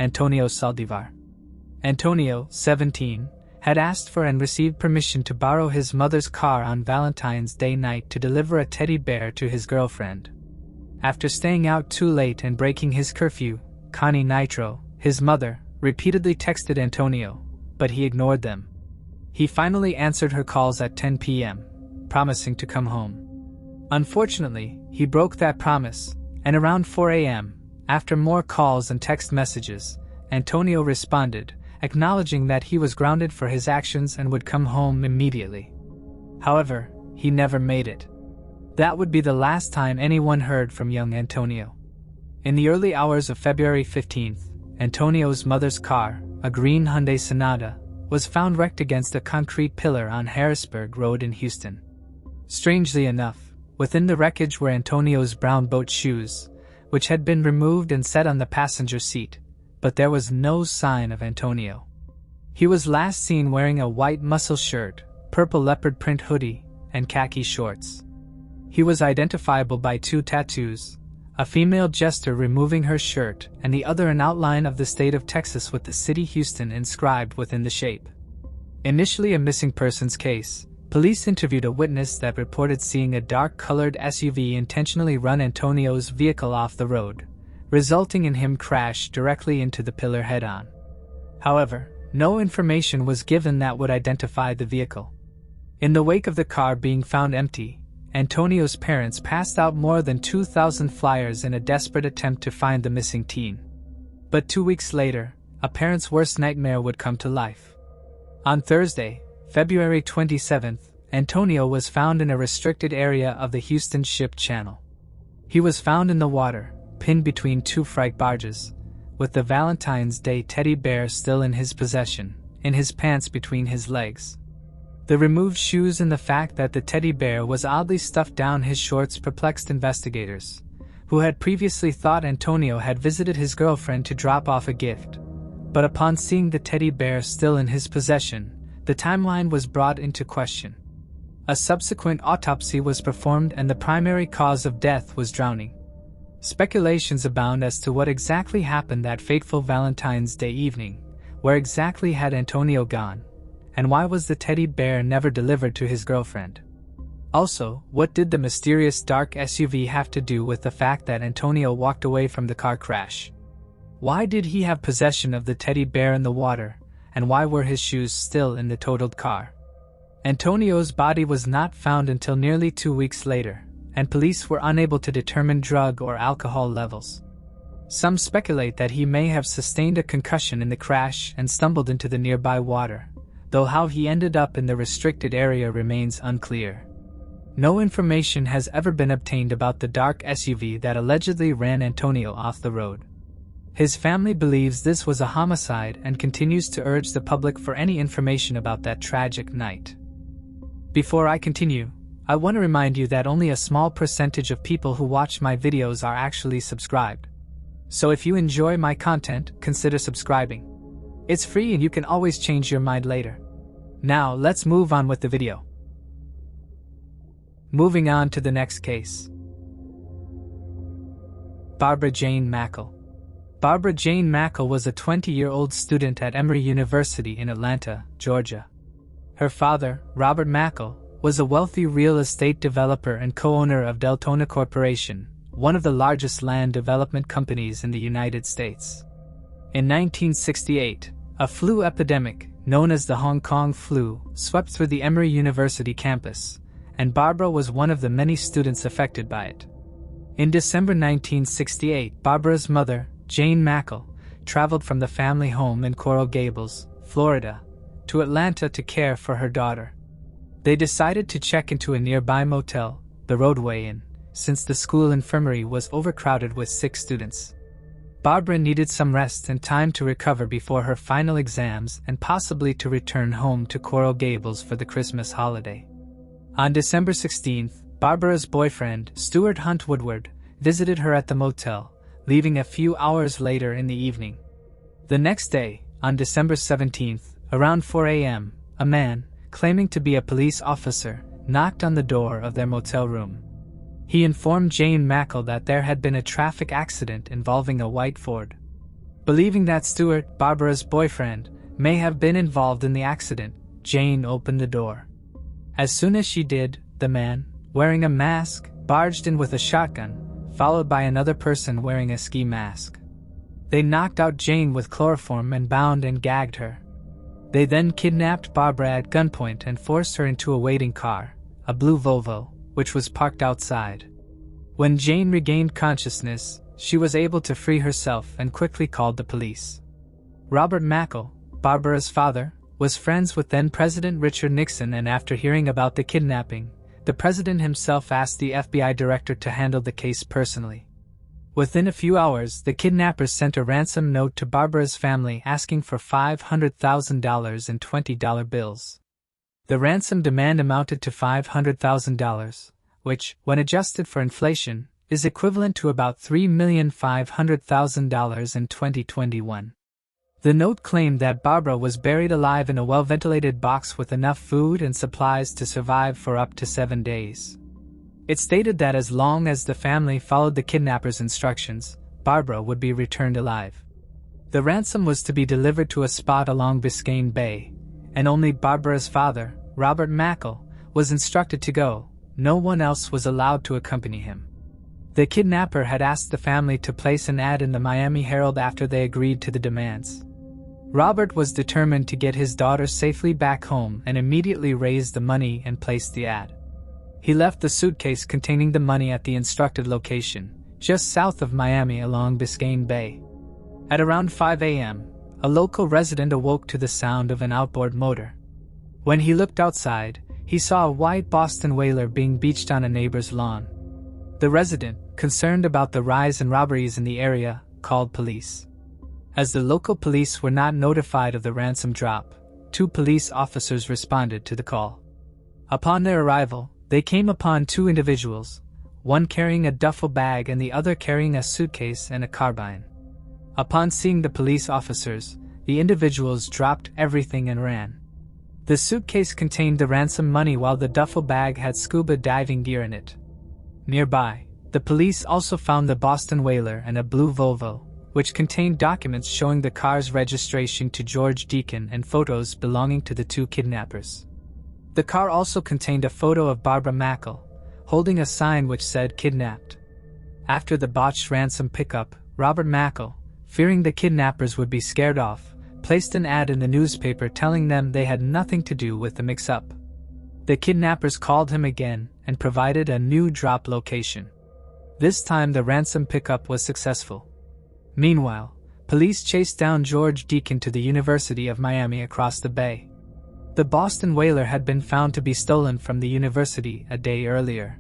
Antonio Saldivar. Antonio, 17, had asked for and received permission to borrow his mother's car on Valentine's Day night to deliver a teddy bear to his girlfriend. After staying out too late and breaking his curfew, Connie Nitro, his mother, repeatedly texted Antonio, but he ignored them. He finally answered her calls at 10 p.m., promising to come home. Unfortunately, he broke that promise, and around 4 a.m., after more calls and text messages, Antonio responded, acknowledging that he was grounded for his actions and would come home immediately. However, he never made it. That would be the last time anyone heard from young Antonio. In the early hours of February 15th, Antonio's mother's car, a green Hyundai Sonata, was found wrecked against a concrete pillar on Harrisburg Road in Houston. Strangely enough, within the wreckage were Antonio's brown boat shoes, which had been removed and set on the passenger seat, but there was no sign of Antonio. He was last seen wearing a white muscle shirt, purple leopard print hoodie, and khaki shorts. He was identifiable by 2 tattoos, a female jester removing her shirt and the other an outline of the state of Texas with the city Houston inscribed within the shape. Initially a missing persons case, police interviewed a witness that reported seeing a dark-colored SUV intentionally run Antonio's vehicle off the road, resulting in him crash directly into the pillar head-on. However, no information was given that would identify the vehicle. In the wake of the car being found empty, Antonio's parents passed out more than 2,000 flyers in a desperate attempt to find the missing teen. But 2 weeks later, a parent's worst nightmare would come to life. On Thursday, February 27th, Antonio was found in a restricted area of the Houston Ship Channel. He was found in the water, pinned between 2 freight barges, with the Valentine's Day teddy bear still in his possession, in his pants between his legs. The removed shoes and the fact that the teddy bear was oddly stuffed down his shorts perplexed investigators, who had previously thought Antonio had visited his girlfriend to drop off a gift. But upon seeing the teddy bear still in his possession, the timeline was brought into question. A subsequent autopsy was performed and the primary cause of death was drowning. Speculations abound as to what exactly happened that fateful Valentine's Day evening. Where exactly had Antonio gone? And why was the teddy bear never delivered to his girlfriend? Also, what did the mysterious dark SUV have to do with the fact that Antonio walked away from the car crash? Why did he have possession of the teddy bear in the water, and why were his shoes still in the totaled car? Antonio's body was not found until nearly 2 weeks later, and police were unable to determine drug or alcohol levels. Some speculate that he may have sustained a concussion in the crash and stumbled into the nearby water, though how he ended up in the restricted area remains unclear. No information has ever been obtained about the dark SUV that allegedly ran Antonio off the road. His family believes this was a homicide and continues to urge the public for any information about that tragic night. Before I continue, I want to remind you that only a small percentage of people who watch my videos are actually subscribed. So if you enjoy my content, consider subscribing. It's free and you can always change your mind later. Now let's move on with the video. Moving on to the next case. Barbara Jane Mackle. Barbara Jane Mackle was a 20-year-old student at Emory University in Atlanta, Georgia. Her father, Robert Mackle, was a wealthy real estate developer and co-owner of Deltona Corporation, one of the largest land development companies in the United States. In 1968, a flu epidemic, known as the Hong Kong flu, swept through the Emory University campus, and Barbara was one of the many students affected by it. In December 1968, Barbara's mother, Jane Mackle, traveled from the family home in Coral Gables, Florida, to Atlanta to care for her daughter. They decided to check into a nearby motel, the Roadway Inn, since the school infirmary was overcrowded with sick students. Barbara needed some rest and time to recover before her final exams and possibly to return home to Coral Gables for the Christmas holiday. On December 16th, Barbara's boyfriend, Stuart Hunt Woodward, visited her at the motel, leaving a few hours later in the evening. The next day, on December 17th, around 4 a.m., a man, claiming to be a police officer, knocked on the door of their motel room. He informed Jane Mackle that there had been a traffic accident involving a white Ford. Believing that Stuart, Barbara's boyfriend, may have been involved in the accident, Jane opened the door. As soon as she did, the man, wearing a mask, barged in with a shotgun, followed by another person wearing a ski mask. They knocked out Jane with chloroform and bound and gagged her. They then kidnapped Barbara at gunpoint and forced her into a waiting car, a blue Volvo, which was parked outside. When Jane regained consciousness, she was able to free herself and quickly called the police. Robert Mackle, Barbara's father, was friends with then-President Richard Nixon, and after hearing about the kidnapping, the president himself asked the FBI director to handle the case personally. Within a few hours, the kidnappers sent a ransom note to Barbara's family asking for $500,000 in $20 bills. The ransom demand amounted to $500,000, which, when adjusted for inflation, is equivalent to about $3,500,000 in 2021. The note claimed that Barbara was buried alive in a well-ventilated box with enough food and supplies to survive for up to 7 days. It stated that as long as the family followed the kidnappers' instructions, Barbara would be returned alive. The ransom was to be delivered to a spot along Biscayne Bay, and only Barbara's father, Robert Mackle, was instructed to go. No one else was allowed to accompany him. The kidnapper had asked the family to place an ad in the Miami Herald after they agreed to the demands. Robert was determined to get his daughter safely back home and immediately raised the money and placed the ad. He left the suitcase containing the money at the instructed location, just south of Miami along Biscayne Bay. At around 5 a.m., a local resident awoke to the sound of an outboard motor. When he looked outside, he saw a white Boston whaler being beached on a neighbor's lawn. The resident, concerned about the rise in robberies in the area, called police. As the local police were not notified of the ransom drop, 2 police officers responded to the call. Upon their arrival, they came upon 2 individuals, one carrying a duffel bag and the other carrying a suitcase and a carbine. Upon seeing the police officers, the individuals dropped everything and ran. The suitcase contained the ransom money while the duffel bag had scuba diving gear in it. Nearby, the police also found the Boston whaler and a blue Volvo, which contained documents showing the car's registration to George Deacon and photos belonging to the 2 kidnappers. The car also contained a photo of Barbara Mackle, holding a sign which said "Kidnapped." After the botched ransom pickup, Robert Mackle, fearing the kidnappers would be scared off, placed an ad in the newspaper telling them they had nothing to do with the mix-up. The kidnappers called him again and provided a new drop location. This time the ransom pickup was successful. Meanwhile, police chased down George Deacon to the University of Miami across the bay. The Boston whaler had been found to be stolen from the university a day earlier.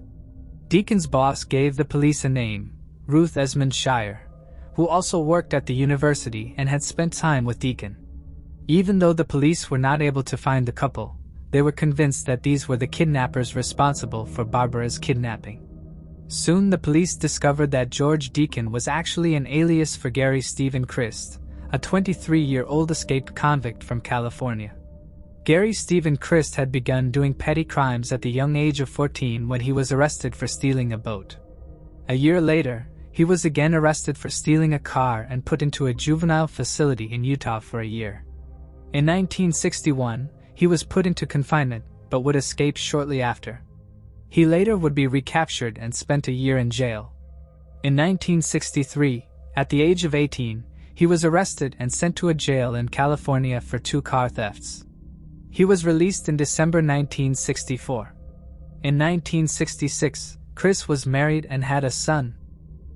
Deacon's boss gave the police a name, Ruth Esmond Shire, who also worked at the university and had spent time with Deacon. Even though the police were not able to find the couple, they were convinced that these were the kidnappers responsible for Barbara's kidnapping. Soon the police discovered that George Deacon was actually an alias for Gary Stephen Christ, a 23-year-old escaped convict from California. Gary Stephen Christ had begun doing petty crimes at the young age of 14 when he was arrested for stealing a boat. A year later, he was again arrested for stealing a car and put into a juvenile facility in Utah for a year. In 1961, he was put into confinement, but would escape shortly after. He later would be recaptured and spent a year in jail. In 1963, at the age of 18, he was arrested and sent to a jail in California for 2 car thefts. He was released in December 1964. In 1966, Chris was married and had a son.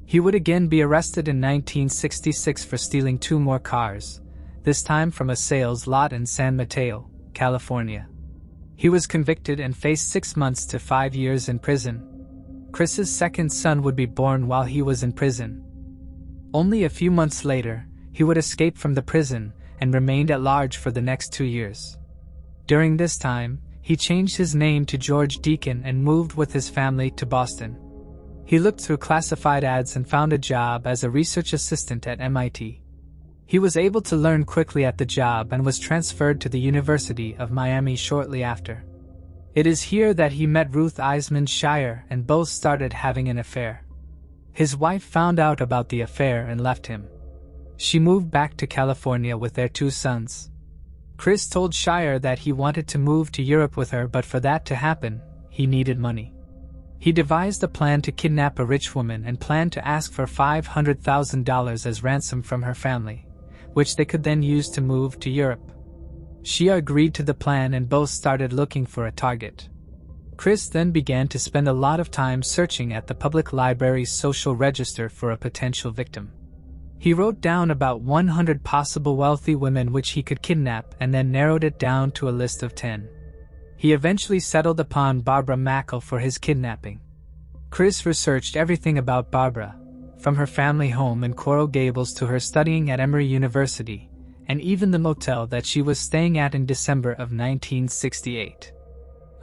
He would again be arrested in 1966 for stealing 2 more cars, this time from a sales lot in San Mateo, California. He was convicted and faced 6 months to 5 years in prison. Chris's second son would be born while he was in prison. Only a few months later, he would escape from the prison and remained at large for the next 2 years. During this time, he changed his name to George Deacon and moved with his family to Boston. He looked through classified ads and found a job as a research assistant at MIT. He was able to learn quickly at the job and was transferred to the University of Miami shortly after. It is here that he met Ruth Esmond Shire and both started having an affair. His wife found out about the affair and left him. She moved back to California with their 2 sons. Chris told Shire that he wanted to move to Europe with her, but for that to happen, he needed money. He devised a plan to kidnap a rich woman and planned to ask for $500,000 as ransom from her family, which they could then use to move to Europe. She agreed to the plan and both started looking for a target. Chris then began to spend a lot of time searching at the public library's social register for a potential victim. He wrote down about 100 possible wealthy women which he could kidnap and then narrowed it down to a list of 10. He eventually settled upon Barbara Mackle for his kidnapping. Chris researched everything about Barbara, from her family home in Coral Gables to her studying at Emory University, and even the motel that she was staying at in December of 1968.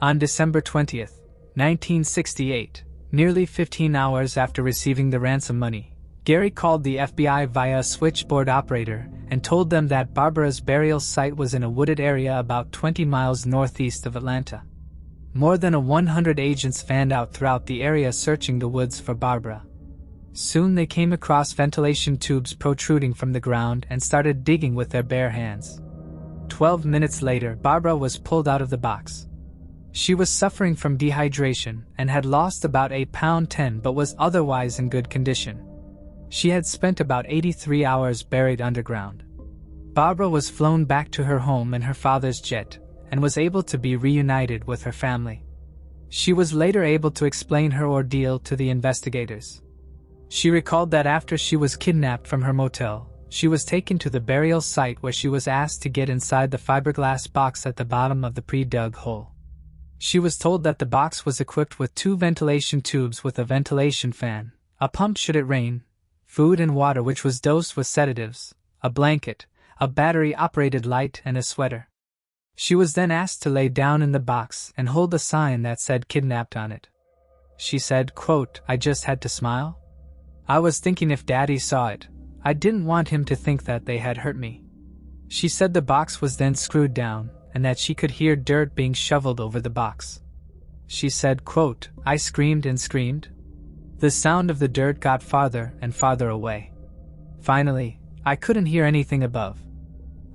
On December 20, 1968, nearly 15 hours after receiving the ransom money, Gary called the FBI via a switchboard operator and told them that Barbara's burial site was in a wooded area about 20 miles northeast of Atlanta. More than 100 agents fanned out throughout the area searching the woods for Barbara. Soon they came across ventilation tubes protruding from the ground and started digging with their bare hands. 12 minutes later, Barbara was pulled out of the box. She was suffering from dehydration and had lost about 8 pounds 10 but was otherwise in good condition. She had spent about 83 hours buried underground. Barbara was flown back to her home in her father's jet and was able to be reunited with her family. She was later able to explain her ordeal to the investigators. She recalled that after she was kidnapped from her motel, she was taken to the burial site where she was asked to get inside the fiberglass box at the bottom of the pre-dug hole. She was told that the box was equipped with 2 ventilation tubes with a ventilation fan, a pump should it rain, food and water which was dosed with sedatives, a blanket, a battery-operated light and a sweater. She was then asked to lay down in the box and hold a sign that said kidnapped on it. She said, quote, "I just had to smile. I was thinking if Daddy saw it, I didn't want him to think that they had hurt me." She said the box was then screwed down and that she could hear dirt being shoveled over the box. She said, quote, "I screamed and screamed. The sound of the dirt got farther and farther away. Finally, I couldn't hear anything above.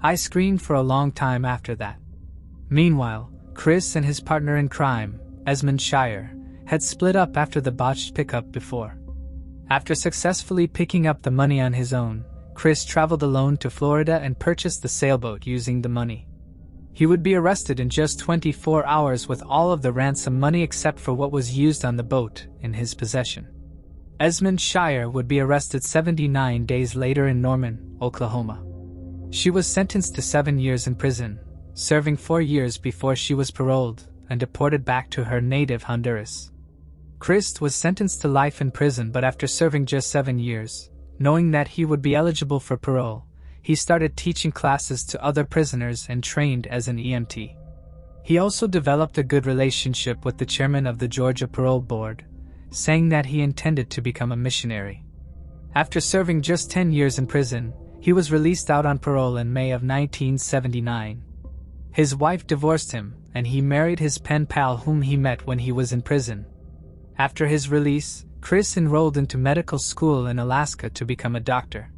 I screamed for a long time after that." Meanwhile, Chris and his partner in crime, Esmond Shire, had split up after the botched pickup before. After successfully picking up the money on his own, Chris traveled alone to Florida and purchased the sailboat using the money. He would be arrested in just 24 hours with all of the ransom money except for what was used on the boat in his possession. Esmond Shire would be arrested 79 days later in Norman, Oklahoma. She was sentenced to 7 years in prison, serving 4 years before she was paroled and deported back to her native Honduras. Chris was sentenced to life in prison, but after serving just 7 years, knowing that he would be eligible for parole, he started teaching classes to other prisoners and trained as an EMT. He also developed a good relationship with the chairman of the Georgia Parole Board, saying that he intended to become a missionary. After serving just 10 years in prison, he was released out on parole in May of 1979. His wife divorced him, and he married his pen pal whom he met when he was in prison. After his release, Chris enrolled into medical school in Alaska to become a doctor.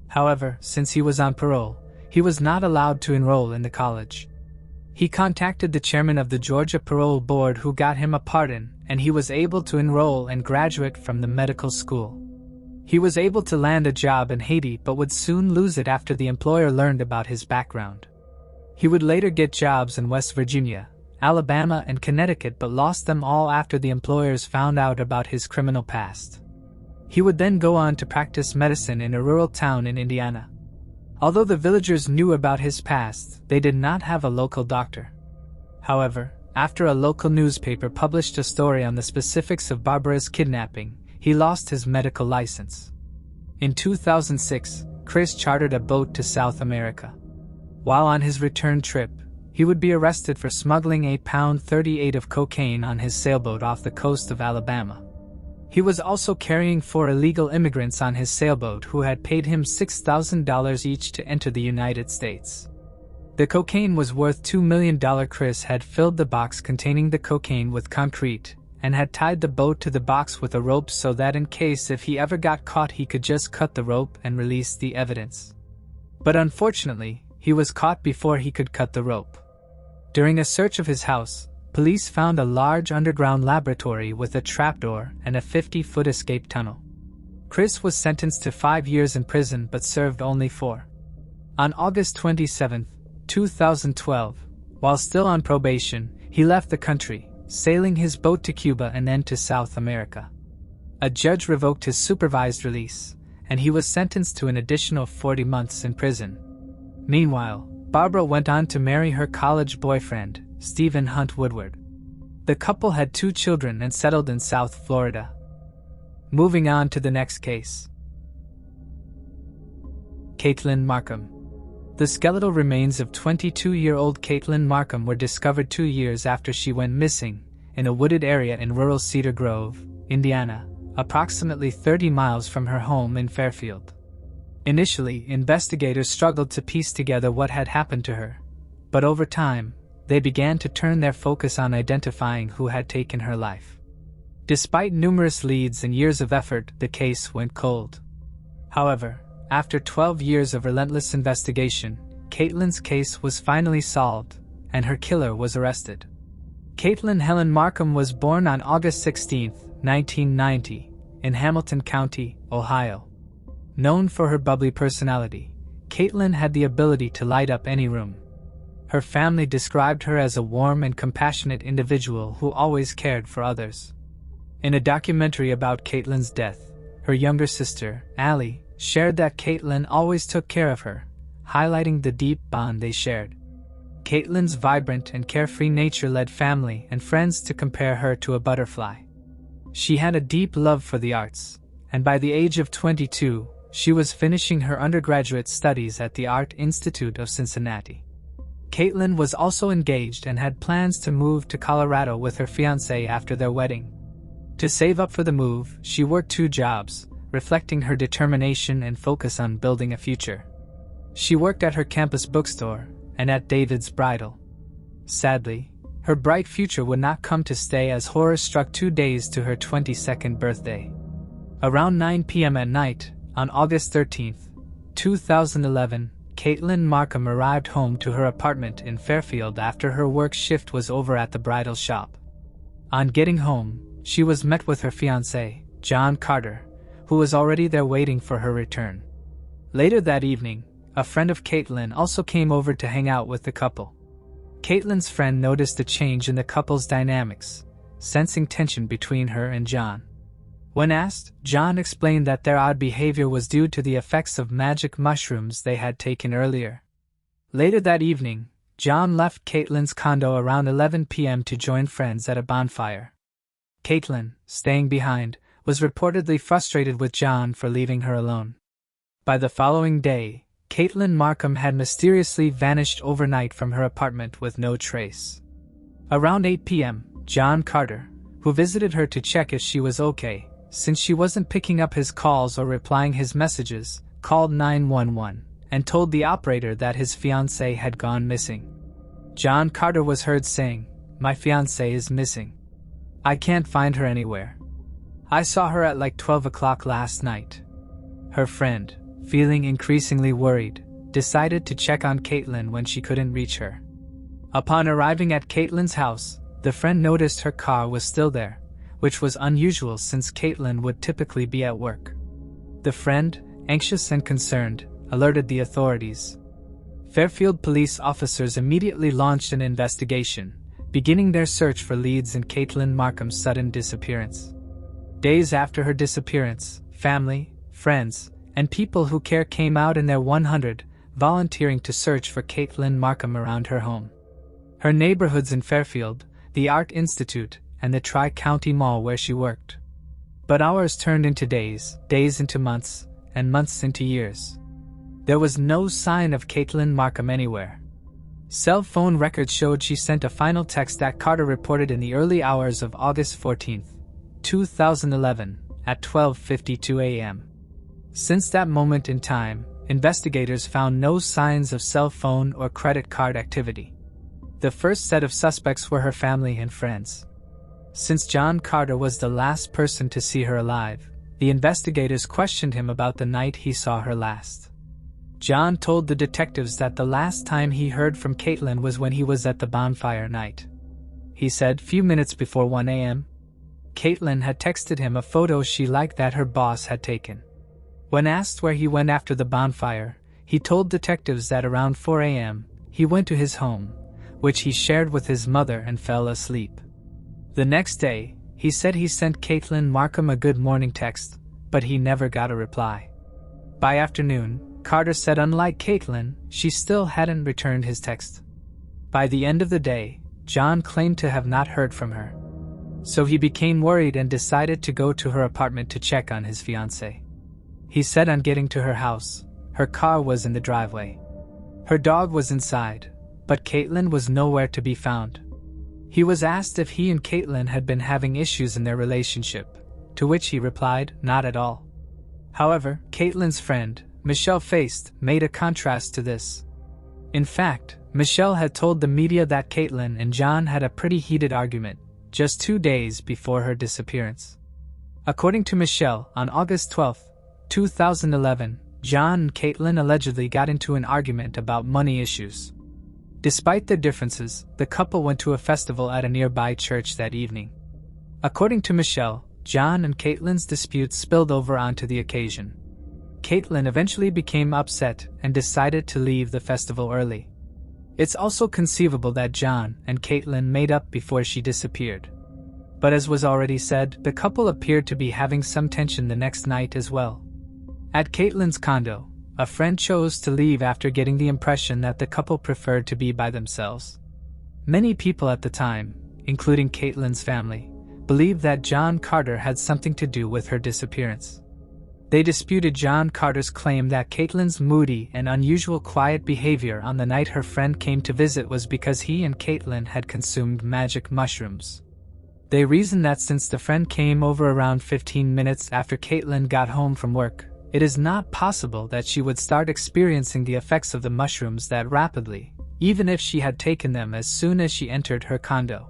However, since he was on parole, he was not allowed to enroll in the college. He contacted the chairman of the Georgia Parole Board who got him a pardon, and he was able to enroll and graduate from the medical school. He was able to land a job in Haiti but would soon lose it after the employer learned about his background. He would later get jobs in West Virginia, Alabama, and Connecticut but lost them all after the employers found out about his criminal past. He would then go on to practice medicine in a rural town in Indiana. Although the villagers knew about his past, they did not have a local doctor. However, after a local newspaper published a story on the specifics of Barbara's kidnapping, he lost his medical license. In 2006, Chris chartered a boat to South America. While on his return trip, he would be arrested for smuggling 8 pounds 38 of cocaine on his sailboat off the coast of Alabama. He was also carrying 4 illegal immigrants on his sailboat who had paid him $6,000 each to enter the United States. The cocaine was worth $2 million. Chris had filled the box containing the cocaine with concrete and had tied the boat to the box with a rope so that in case if he ever got caught he could just cut the rope and release the evidence. But unfortunately, he was caught before he could cut the rope. During a search of his house, police found a large underground laboratory with a trapdoor and a 50-foot escape tunnel. Chris was sentenced to 5 years in prison but served only 4. On August 27, 2012, while still on probation, he left the country, sailing his boat to Cuba and then to South America. A judge revoked his supervised release, and he was sentenced to an additional 40 months in prison. Meanwhile, Barbara went on to marry her college boyfriend, Stephen Hunt Woodward. The couple had 2 children and settled in South Florida. Moving on to the next case. Caitlyn Markham. The skeletal remains of 22-year-old Caitlyn Markham were discovered 2 years after she went missing, in a wooded area in rural Cedar Grove, Indiana, approximately 30 miles from her home in Fairfield. Initially, investigators struggled to piece together what had happened to her, but over time, they began to turn their focus on identifying who had taken her life. Despite numerous leads and years of effort, the case went cold. However, after 12 years of relentless investigation, Caitlyn's case was finally solved, and her killer was arrested. Caitlyn Helen Markham was born on August 16, 1990, in Hamilton County, Ohio. Known for her bubbly personality, Caitlyn had the ability to light up any room. Her family described her as a warm and compassionate individual who always cared for others. In a documentary about Caitlyn's death, her younger sister, Allie, shared that Caitlyn always took care of her, highlighting the deep bond they shared. Caitlyn's vibrant and carefree nature led family and friends to compare her to a butterfly. She had a deep love for the arts, and by the age of 22, she was finishing her undergraduate studies at the Art Institute of Cincinnati. Caitlyn was also engaged and had plans to move to Colorado with her fiancé after their wedding. To save up for the move, she worked 2 jobs, reflecting her determination and focus on building a future. She worked at her campus bookstore and at David's Bridal. Sadly, her bright future would not come to stay as horror struck 2 days to her 22nd birthday. Around 9 p.m. at night, on August 13, 2011, Caitlyn Markham arrived home to her apartment in Fairfield after her work shift was over at the bridal shop. On getting home, she was met with her fiancé, John Carter, who was already there waiting for her return. Later that evening, a friend of Caitlyn also came over to hang out with the couple. Caitlyn's friend noticed a change in the couple's dynamics, sensing tension between her and John. When asked, John explained that their odd behavior was due to the effects of magic mushrooms they had taken earlier. Later that evening, John left Caitlyn's condo around 11 p.m. to join friends at a bonfire. Caitlyn, staying behind, was reportedly frustrated with John for leaving her alone. By the following day, Caitlyn Markham had mysteriously vanished overnight from her apartment with no trace. Around 8 p.m., John Carter, who visited her to check if she was okay, since she wasn't picking up his calls or replying his messages, called 911 and told the operator that his fiancée had gone missing. John Carter was heard saying, "My fiancée is missing. I can't find her anywhere. I saw her at like 12 o'clock last night." Her friend, feeling increasingly worried, decided to check on Caitlyn when she couldn't reach her. Upon arriving at Caitlyn's house, the friend noticed her car was still there, which was unusual since Caitlyn would typically be at work. The friend, anxious and concerned, alerted the authorities. Fairfield police officers immediately launched an investigation, beginning their search for leads in Caitlyn Markham's sudden disappearance. Days after her disappearance, family, friends, and people who care came out in their 100, volunteering to search for Caitlyn Markham around her home. Her neighborhoods in Fairfield, the Art Institute, and the Tri-County Mall where she worked. But hours turned into days, days into months, and months into years. There was no sign of Caitlyn Markham anywhere. Cell phone records showed she sent a final text that Carter reported in the early hours of August 14, 2011, at 12:52 a.m. Since that moment in time, investigators found no signs of cell phone or credit card activity. The first set of suspects were her family and friends. Since John Carter was the last person to see her alive, the investigators questioned him about the night he saw her last. John told the detectives that the last time he heard from Caitlyn was when he was at the bonfire night. He said few minutes before 1 a.m. Caitlyn had texted him a photo she liked that her boss had taken. When asked where he went after the bonfire, he told detectives that around 4 a.m., he went to his home, which he shared with his mother, and fell asleep. The next day, he said he sent Caitlyn Markham a good morning text, but he never got a reply. By afternoon, Carter said unlike Caitlyn, she still hadn't returned his text. By the end of the day, John claimed to have not heard from her. So he became worried and decided to go to her apartment to check on his fiancée. He said on getting to her house, her car was in the driveway. Her dog was inside, but Caitlyn was nowhere to be found. He was asked if he and Caitlyn had been having issues in their relationship, to which he replied, not at all. However, Caitlyn's friend, Michelle Feist, made a contrast to this. In fact, Michelle had told the media that Caitlyn and John had a pretty heated argument, just 2 days before her disappearance. According to Michelle, on August 12, 2011, John and Caitlyn allegedly got into an argument about money issues. Despite their differences, the couple went to a festival at a nearby church that evening. According to Michelle, John and Caitlyn's dispute spilled over onto the occasion. Caitlyn eventually became upset and decided to leave the festival early. It's also conceivable that John and Caitlyn made up before she disappeared. But as was already said, the couple appeared to be having some tension the next night as well. At Caitlyn's condo, a friend chose to leave after getting the impression that the couple preferred to be by themselves. Many people at the time, including Caitlyn's family, believed that John Carter had something to do with her disappearance. They disputed John Carter's claim that Caitlyn's moody and unusual quiet behavior on the night her friend came to visit was because he and Caitlyn had consumed magic mushrooms. They reasoned that since the friend came over around 15 minutes after Caitlyn got home from work, it is not possible that she would start experiencing the effects of the mushrooms that rapidly, even if she had taken them as soon as she entered her condo.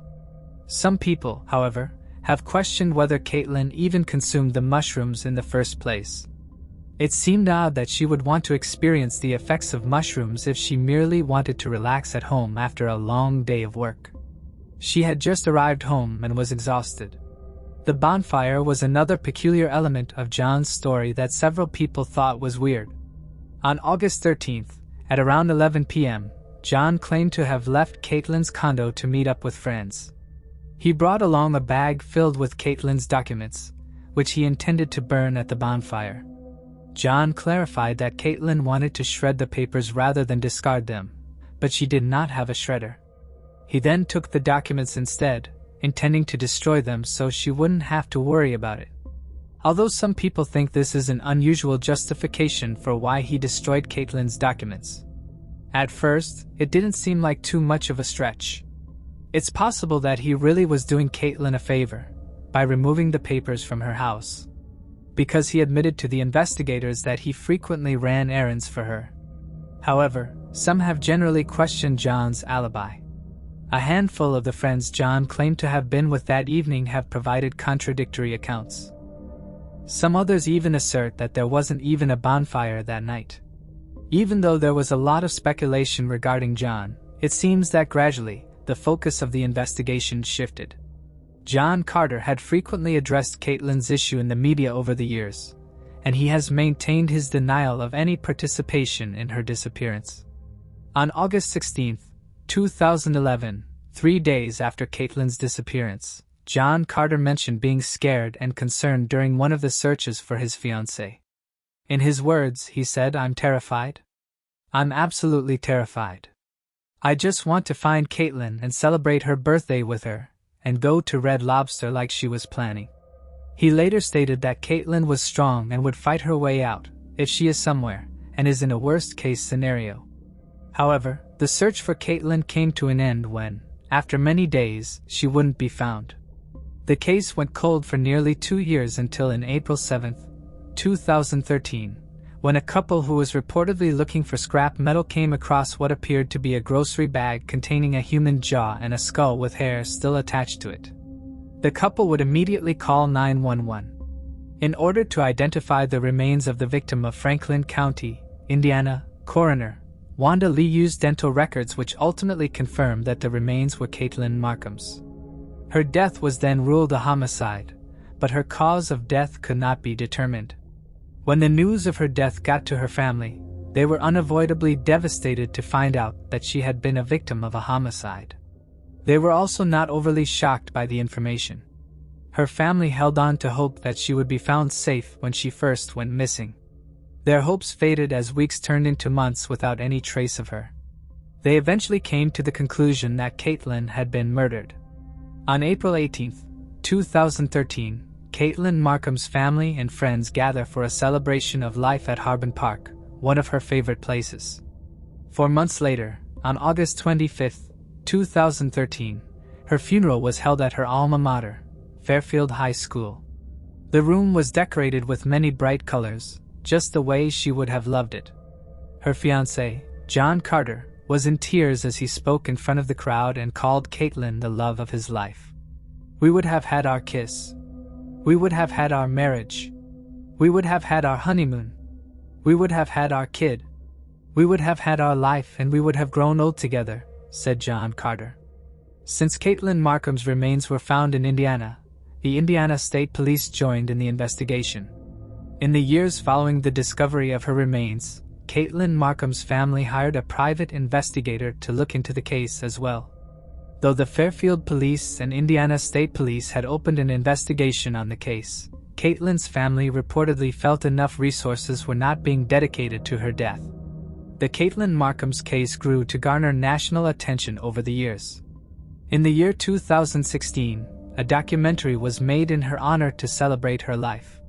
Some people, however, have questioned whether Caitlyn even consumed the mushrooms in the first place. It seemed odd that she would want to experience the effects of mushrooms if she merely wanted to relax at home after a long day of work. She had just arrived home and was exhausted. The bonfire was another peculiar element of John's story that several people thought was weird. On August 13th, at around 11 p.m., John claimed to have left Caitlyn's condo to meet up with friends. He brought along a bag filled with Caitlyn's documents, which he intended to burn at the bonfire. John clarified that Caitlyn wanted to shred the papers rather than discard them, but she did not have a shredder. He then took the documents instead, intending to destroy them so she wouldn't have to worry about it. Although some people think this is an unusual justification for why he destroyed Caitlyn's documents. At first, it didn't seem like too much of a stretch. It's possible that he really was doing Caitlyn a favor by removing the papers from her house, because he admitted to the investigators that he frequently ran errands for her. However, some have generally questioned John's alibi. A handful of the friends John claimed to have been with that evening have provided contradictory accounts. Some others even assert that there wasn't even a bonfire that night. Even though there was a lot of speculation regarding John, it seems that gradually, the focus of the investigation shifted. John Carter had frequently addressed Caitlyn's issue in the media over the years, and he has maintained his denial of any participation in her disappearance. On August 16, 2011, 3 days after Caitlyn's disappearance, John Carter mentioned being scared and concerned during one of the searches for his fiancée. In his words, he said, "I'm terrified. I'm absolutely terrified. I just want to find Caitlyn and celebrate her birthday with her, and go to Red Lobster like she was planning." He later stated that Caitlyn was strong and would fight her way out, if she is somewhere, and is in a worst-case scenario. However, the search for Caitlyn came to an end when, after many days, she wouldn't be found. The case went cold for nearly 2 years until in April 7, 2013, when a couple who was reportedly looking for scrap metal came across what appeared to be a grocery bag containing a human jaw and a skull with hair still attached to it. The couple would immediately call 911. In order to identify the remains of the victim of Franklin County, Indiana, coroner Wanda Lee used dental records which ultimately confirmed that the remains were Caitlyn Markham's. Her death was then ruled a homicide, but her cause of death could not be determined. When the news of her death got to her family, they were unavoidably devastated to find out that she had been a victim of a homicide. They were also not overly shocked by the information. Her family held on to hope that she would be found safe when she first went missing. Their hopes faded as weeks turned into months without any trace of her. They eventually came to the conclusion that Caitlyn had been murdered. On April 18, 2013, Caitlyn Markham's family and friends gather for a celebration of life at Harbin Park, one of her favorite places. 4 months later, on August 25, 2013, her funeral was held at her alma mater, Fairfield High School. The room was decorated with many bright colors, just the way she would have loved it. Her fiancé, John Carter, was in tears as he spoke in front of the crowd and called Caitlyn the love of his life. "We would have had our kiss. We would have had our marriage. We would have had our honeymoon. We would have had our kid. We would have had our life and we would have grown old together," said John Carter. Since Caitlyn Markham's remains were found in Indiana, the Indiana State Police joined in the investigation. In the years following the discovery of her remains, Caitlyn Markham's family hired a private investigator to look into the case as well. Though the Fairfield Police and Indiana State Police had opened an investigation on the case, Caitlyn's family reportedly felt enough resources were not being dedicated to her death. The Caitlyn Markham's case grew to garner national attention over the years. In the year 2016, a documentary was made in her honor to celebrate her life.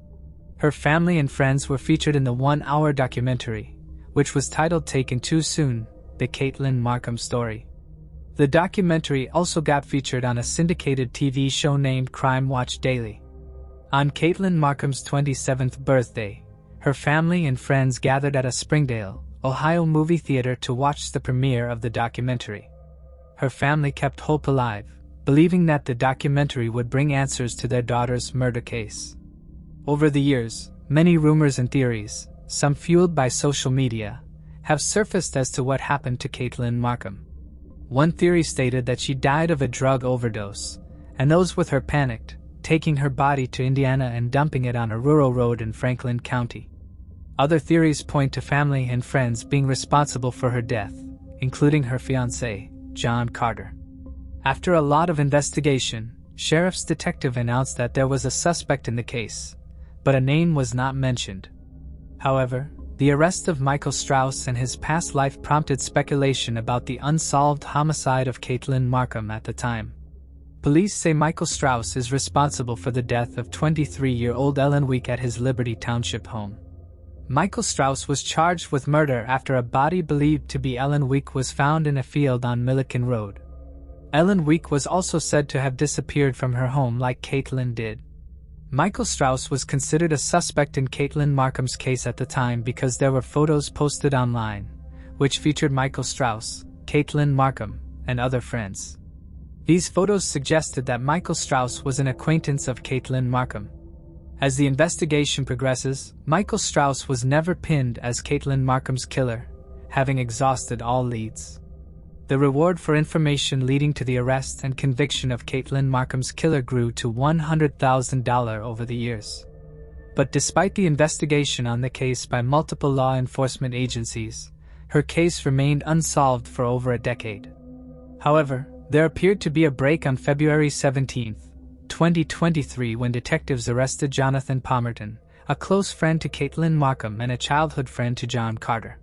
Her family and friends were featured in the 1-hour documentary, which was titled Taken Too Soon, The Caitlyn Markham Story. The documentary also got featured on a syndicated TV show named Crime Watch Daily. On Caitlyn Markham's 27th birthday, her family and friends gathered at a Springdale, Ohio movie theater to watch the premiere of the documentary. Her family kept hope alive, believing that the documentary would bring answers to their daughter's murder case. Over the years, many rumors and theories, some fueled by social media, have surfaced as to what happened to Caitlyn Markham. One theory stated that she died of a drug overdose, and those with her panicked, taking her body to Indiana and dumping it on a rural road in Franklin County. Other theories point to family and friends being responsible for her death, including her fiancé, John Carter. After a lot of investigation, sheriff's detective announced that there was a suspect in the case, but a name was not mentioned. However, the arrest of Michael Strauss and his past life prompted speculation about the unsolved homicide of Caitlyn Markham at the time. Police say Michael Strauss is responsible for the death of 23-year-old Ellen Week at his Liberty Township home. Michael Strauss was charged with murder after a body believed to be Ellen Week was found in a field on Milliken Road. Ellen Week was also said to have disappeared from her home like Caitlyn did. Michael Strauss was considered a suspect in Caitlyn Markham's case at the time because there were photos posted online, which featured Michael Strauss, Caitlyn Markham, and other friends. These photos suggested that Michael Strauss was an acquaintance of Caitlyn Markham. As the investigation progresses, Michael Strauss was never pinned as Caitlyn Markham's killer, having exhausted all leads. The reward for information leading to the arrest and conviction of Caitlyn Markham's killer grew to $100,000 over the years. But despite the investigation on the case by multiple law enforcement agencies, her case remained unsolved for over a decade. However, there appeared to be a break on February 17, 2023 when detectives arrested Jonathan Pomerton, a close friend to Caitlyn Markham and a childhood friend to John Carter.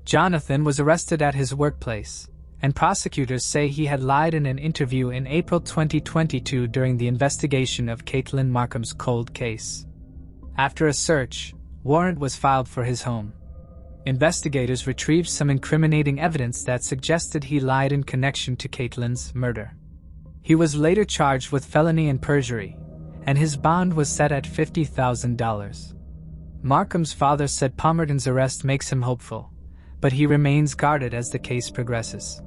Jonathan was arrested at his workplace, and prosecutors say he had lied in an interview in April 2022 during the investigation of Caitlyn Markham's cold case. After a search warrant was filed for his home, investigators retrieved some incriminating evidence that suggested he lied in connection to Caitlyn's murder. He was later charged with felony and perjury, and his bond was set at $50,000. Markham's father said Pomerton's arrest makes him hopeful, but he remains guarded as the case progresses.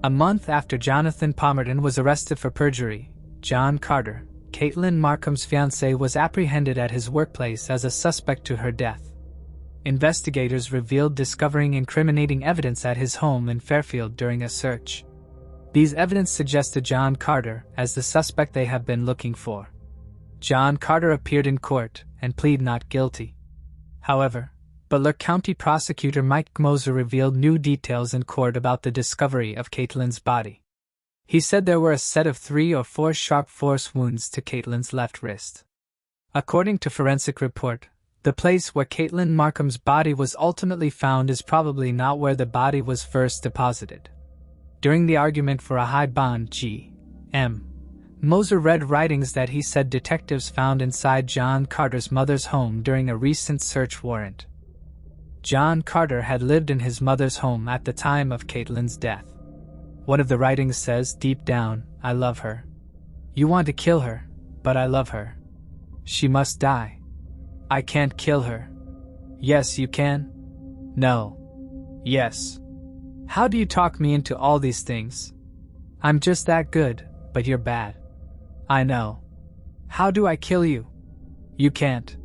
A month after Jonathan Pomerton was arrested for perjury, John Carter, Caitlyn Markham's fiancé was apprehended at his workplace as a suspect to her death. Investigators revealed discovering incriminating evidence at his home in Fairfield during a search. These evidence suggested John Carter as the suspect they have been looking for. John Carter appeared in court and pleaded not guilty. However, Butler County Prosecutor Mike Moser revealed new details in court about the discovery of Caitlyn's body. He said there were a set of 3 or 4 sharp force wounds to Caitlyn's left wrist. According to forensic report, the place where Caitlyn Markham's body was ultimately found is probably not where the body was first deposited. During the argument for a high bond, G.M. Moser read writings that he said detectives found inside John Carter's mother's home during a recent search warrant. John Carter had lived in his mother's home at the time of Caitlyn's death. One of the writings says, "Deep down, I love her. You want to kill her, but I love her. She must die. I can't kill her. Yes, you can. No. Yes. How do you talk me into all these things? I'm just that good, but you're bad. I know. How do I kill you? You can't.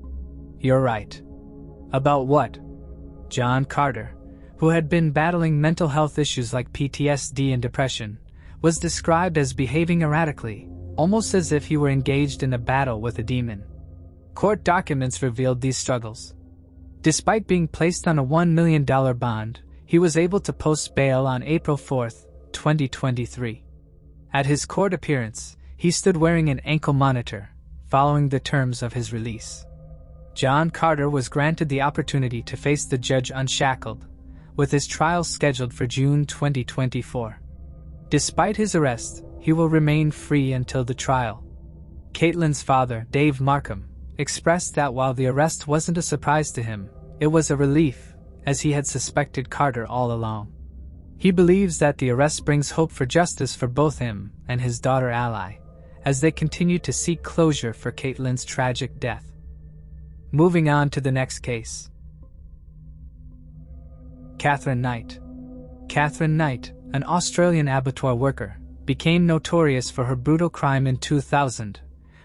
You're right. About what?" John Carter, who had been battling mental health issues like PTSD and depression, was described as behaving erratically, almost as if he were engaged in a battle with a demon. Court documents revealed these struggles. Despite being placed on a $1 million bond, he was able to post bail on April 4, 2023. At his court appearance, he stood wearing an ankle monitor, following the terms of his release. John Carter was granted the opportunity to face the judge unshackled, with his trial scheduled for June 2024. Despite his arrest, he will remain free until the trial. Caitlyn's father, Dave Markham, expressed that while the arrest wasn't a surprise to him, it was a relief, as he had suspected Carter all along. He believes that the arrest brings hope for justice for both him and his daughter Ally, as they continue to seek closure for Caitlyn's tragic death. Moving on to the next case. Katherine Knight. Katherine Knight, an Australian abattoir worker, became notorious for her brutal crime in 2000,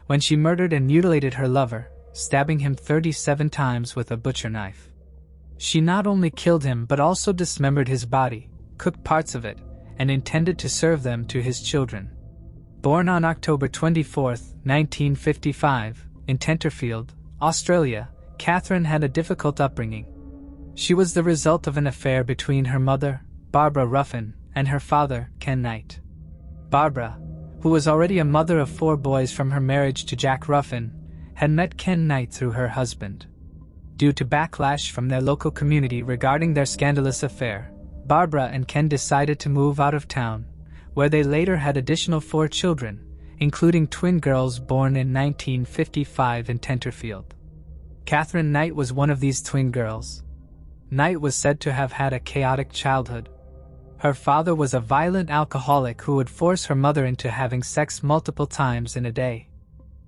when she murdered and mutilated her lover, stabbing him 37 times with a butcher knife. She not only killed him but also dismembered his body, cooked parts of it, and intended to serve them to his children. Born on October 24, 1955, in Tenterfield, Australia, Katherine had a difficult upbringing. She was the result of an affair between her mother, Barbara Ruffin, and her father, Ken Knight. Barbara, who was already a mother of 4 boys from her marriage to Jack Ruffin, had met Ken Knight through her husband. Due to backlash from their local community regarding their scandalous affair, Barbara and Ken decided to move out of town, where they later had additional 4 children, including twin girls born in 1955 in Tenterfield. Katherine Knight was one of these twin girls. Knight was said to have had a chaotic childhood. Her father was a violent alcoholic who would force her mother into having sex multiple times in a day.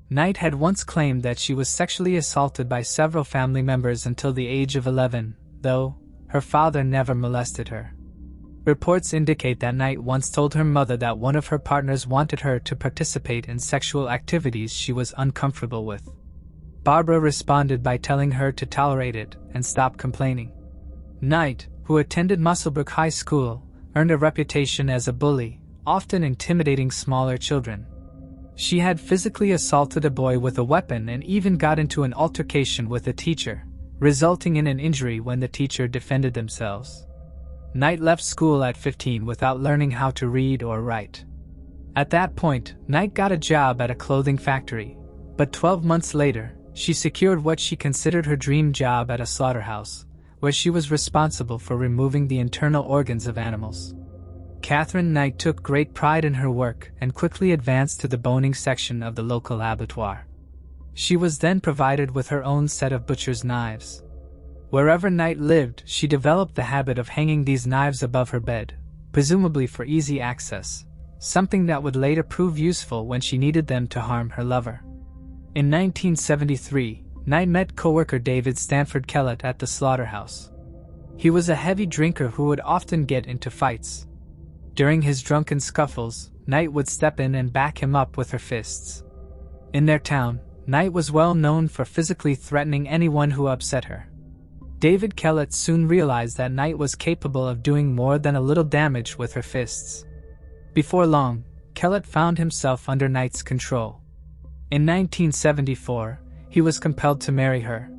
Knight had once claimed that she was sexually assaulted by several family members until the age of 11, though her father never molested her. Reports indicate that Knight once told her mother that one of her partners wanted her to participate in sexual activities she was uncomfortable with. Barbara responded by telling her to tolerate it and stop complaining. Knight, who attended Musselbrook High School, earned a reputation as a bully, often intimidating smaller children. She had physically assaulted a boy with a weapon and even got into an altercation with a teacher, resulting in an injury when the teacher defended themselves. Knight left school at 15 without learning how to read or write. At that point, Knight got a job at a clothing factory, but 12 months later, she secured what she considered her dream job at a slaughterhouse, where she was responsible for removing the internal organs of animals. Katherine Knight took great pride in her work and quickly advanced to the boning section of the local abattoir. She was then provided with her own set of butcher's knives. Wherever Knight lived, she developed the habit of hanging these knives above her bed, presumably for easy access, something that would later prove useful when she needed them to harm her lover. In 1973, Knight met co-worker David Stanford Kellett at the slaughterhouse. He was a heavy drinker who would often get into fights. During his drunken scuffles, Knight would step in and back him up with her fists. In their town, Knight was well known for physically threatening anyone who upset her. David Kellett soon realized that Knight was capable of doing more than a little damage with her fists. Before long, Kellett found himself under Knight's control. In 1974, he was compelled to marry her.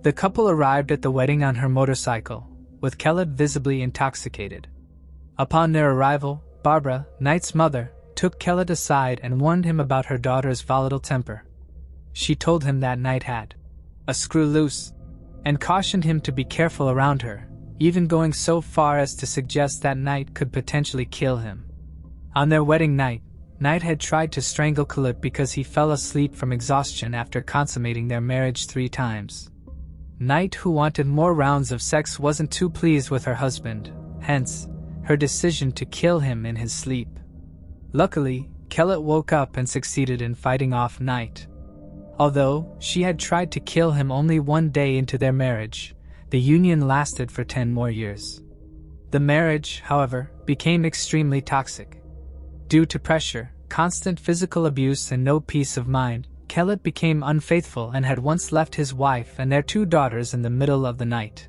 The couple arrived at the wedding on her motorcycle, with Kellett visibly intoxicated. Upon their arrival, Barbara, Knight's mother, took Kellett aside and warned him about her daughter's volatile temper. She told him that Knight had a screw loose, and cautioned him to be careful around her, even going so far as to suggest that Knight could potentially kill him. On their wedding night, Knight had tried to strangle Kellett because he fell asleep from exhaustion after consummating their marriage 3 times. Knight, who wanted more rounds of sex, wasn't too pleased with her husband, hence, her decision to kill him in his sleep. Luckily, Kellett woke up and succeeded in fighting off Knight. Although she had tried to kill him only 1 day into their marriage, the union lasted for 10 more years. The marriage, however, became extremely toxic. Due to pressure, constant physical abuse, and no peace of mind, Kellett became unfaithful and had once left his wife and their 2 daughters in the middle of the night.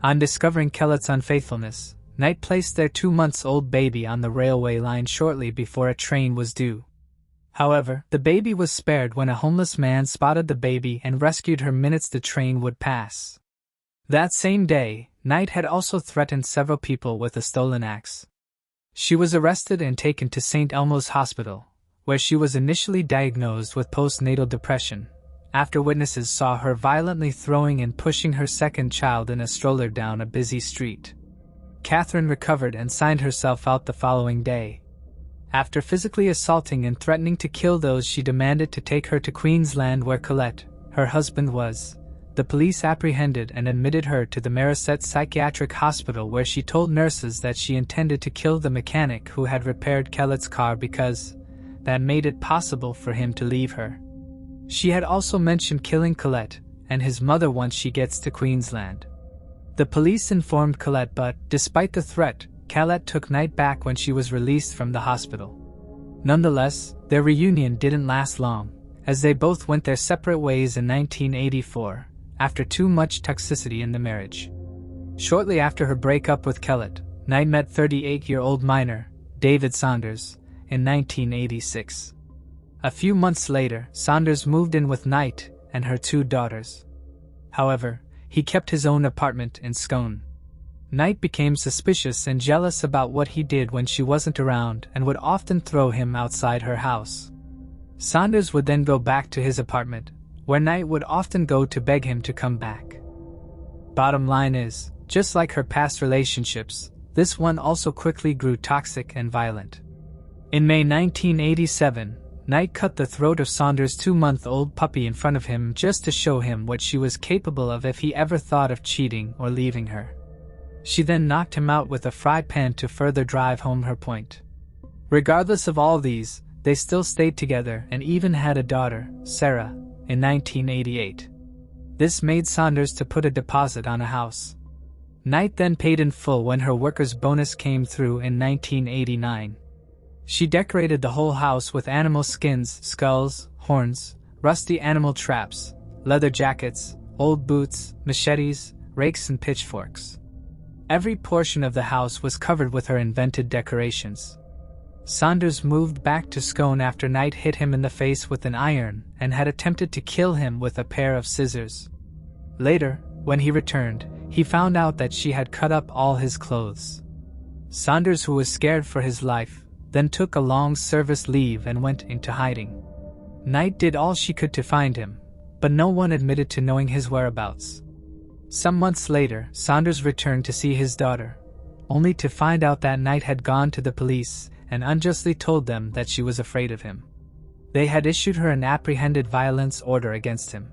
On discovering Kellett's unfaithfulness, Knight placed their 2-month-old baby on the railway line shortly before a train was due. However, the baby was spared when a homeless man spotted the baby and rescued her minutes the train would pass. That same day, Knight had also threatened several people with a stolen axe. She was arrested and taken to St. Elmo's Hospital, where she was initially diagnosed with postnatal depression, after witnesses saw her violently throwing and pushing her second child in a stroller down a busy street. Katherine recovered and signed herself out the following day. After physically assaulting and threatening to kill those she demanded to take her to Queensland, where Collette, her husband, was, the police apprehended and admitted her to the Mariset Psychiatric Hospital, where she told nurses that she intended to kill the mechanic who had repaired Kellett's car because that made it possible for him to leave her. She had also mentioned killing Collette and his mother once she gets to Queensland. The police informed Collette, but despite the threat, Collette took Knight back when she was released from the hospital. Nonetheless, their reunion didn't last long, as they both went their separate ways in 1984, after too much toxicity in the marriage. Shortly after her breakup with Kellett, Knight met 38-year-old miner, David Saunders, in 1986. A few months later, Saunders moved in with Knight and her 2 daughters. However, he kept his own apartment in Scone. Knight became suspicious and jealous about what he did when she wasn't around and would often throw him outside her house. Saunders would then go back to his apartment, where Knight would often go to beg him to come back. Bottom line is, just like her past relationships, this one also quickly grew toxic and violent. In May 1987, Knight cut the throat of Saunders' 2-month-old puppy in front of him just to show him what she was capable of if he ever thought of cheating or leaving her. She then knocked him out with a fry pan to further drive home her point. Regardless of all these, they still stayed together and even had a daughter, Sarah, in 1988. This made Saunders to put a deposit on a house. Knight then paid in full when her workers' bonus came through in 1989. She decorated the whole house with animal skins, skulls, horns, rusty animal traps, leather jackets, old boots, machetes, rakes and pitchforks. Every portion of the house was covered with her invented decorations. Saunders moved back to Scone after Knight hit him in the face with an iron and had attempted to kill him with a pair of scissors. Later, when he returned, he found out that she had cut up all his clothes. Saunders, who was scared for his life, then took a long service leave and went into hiding. Knight did all she could to find him, but no one admitted to knowing his whereabouts. Some months later, Saunders returned to see his daughter, only to find out that Knight had gone to the police and unjustly told them that she was afraid of him. They had issued her an apprehended violence order against him.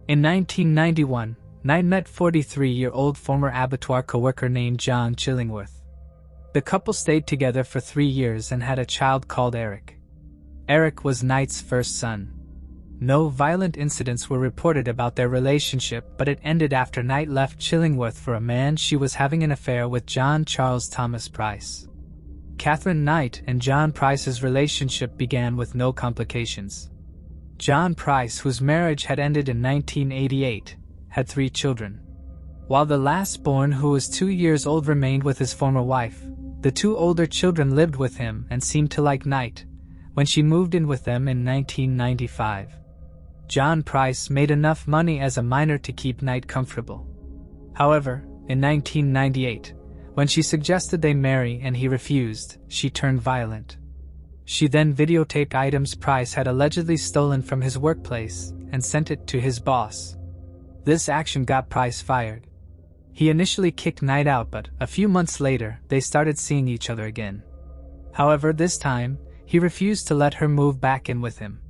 In 1991, Knight met 43-year-old former abattoir co-worker named John Chillingworth. The couple stayed together for 3 years and had a child called Eric. Eric was Knight's first son. No violent incidents were reported about their relationship, but it ended after Knight left Chillingworth for a man she was having an affair with, John Charles Thomas Price. Katherine Knight and John Price's relationship began with no complications. John Price, whose marriage had ended in 1988, had 3 children. While the last born, who was 2 years old, remained with his former wife, the 2 older children lived with him and seemed to like Knight when she moved in with them in 1995. John Price made enough money as a minor to keep Knight comfortable. However, in 1998, when she suggested they marry and he refused, she turned violent. She then videotaped items Price had allegedly stolen from his workplace and sent it to his boss. This action got Price fired. He initially kicked Knight out, but a few months later, they started seeing each other again. However, this time, he refused to let her move back in with him.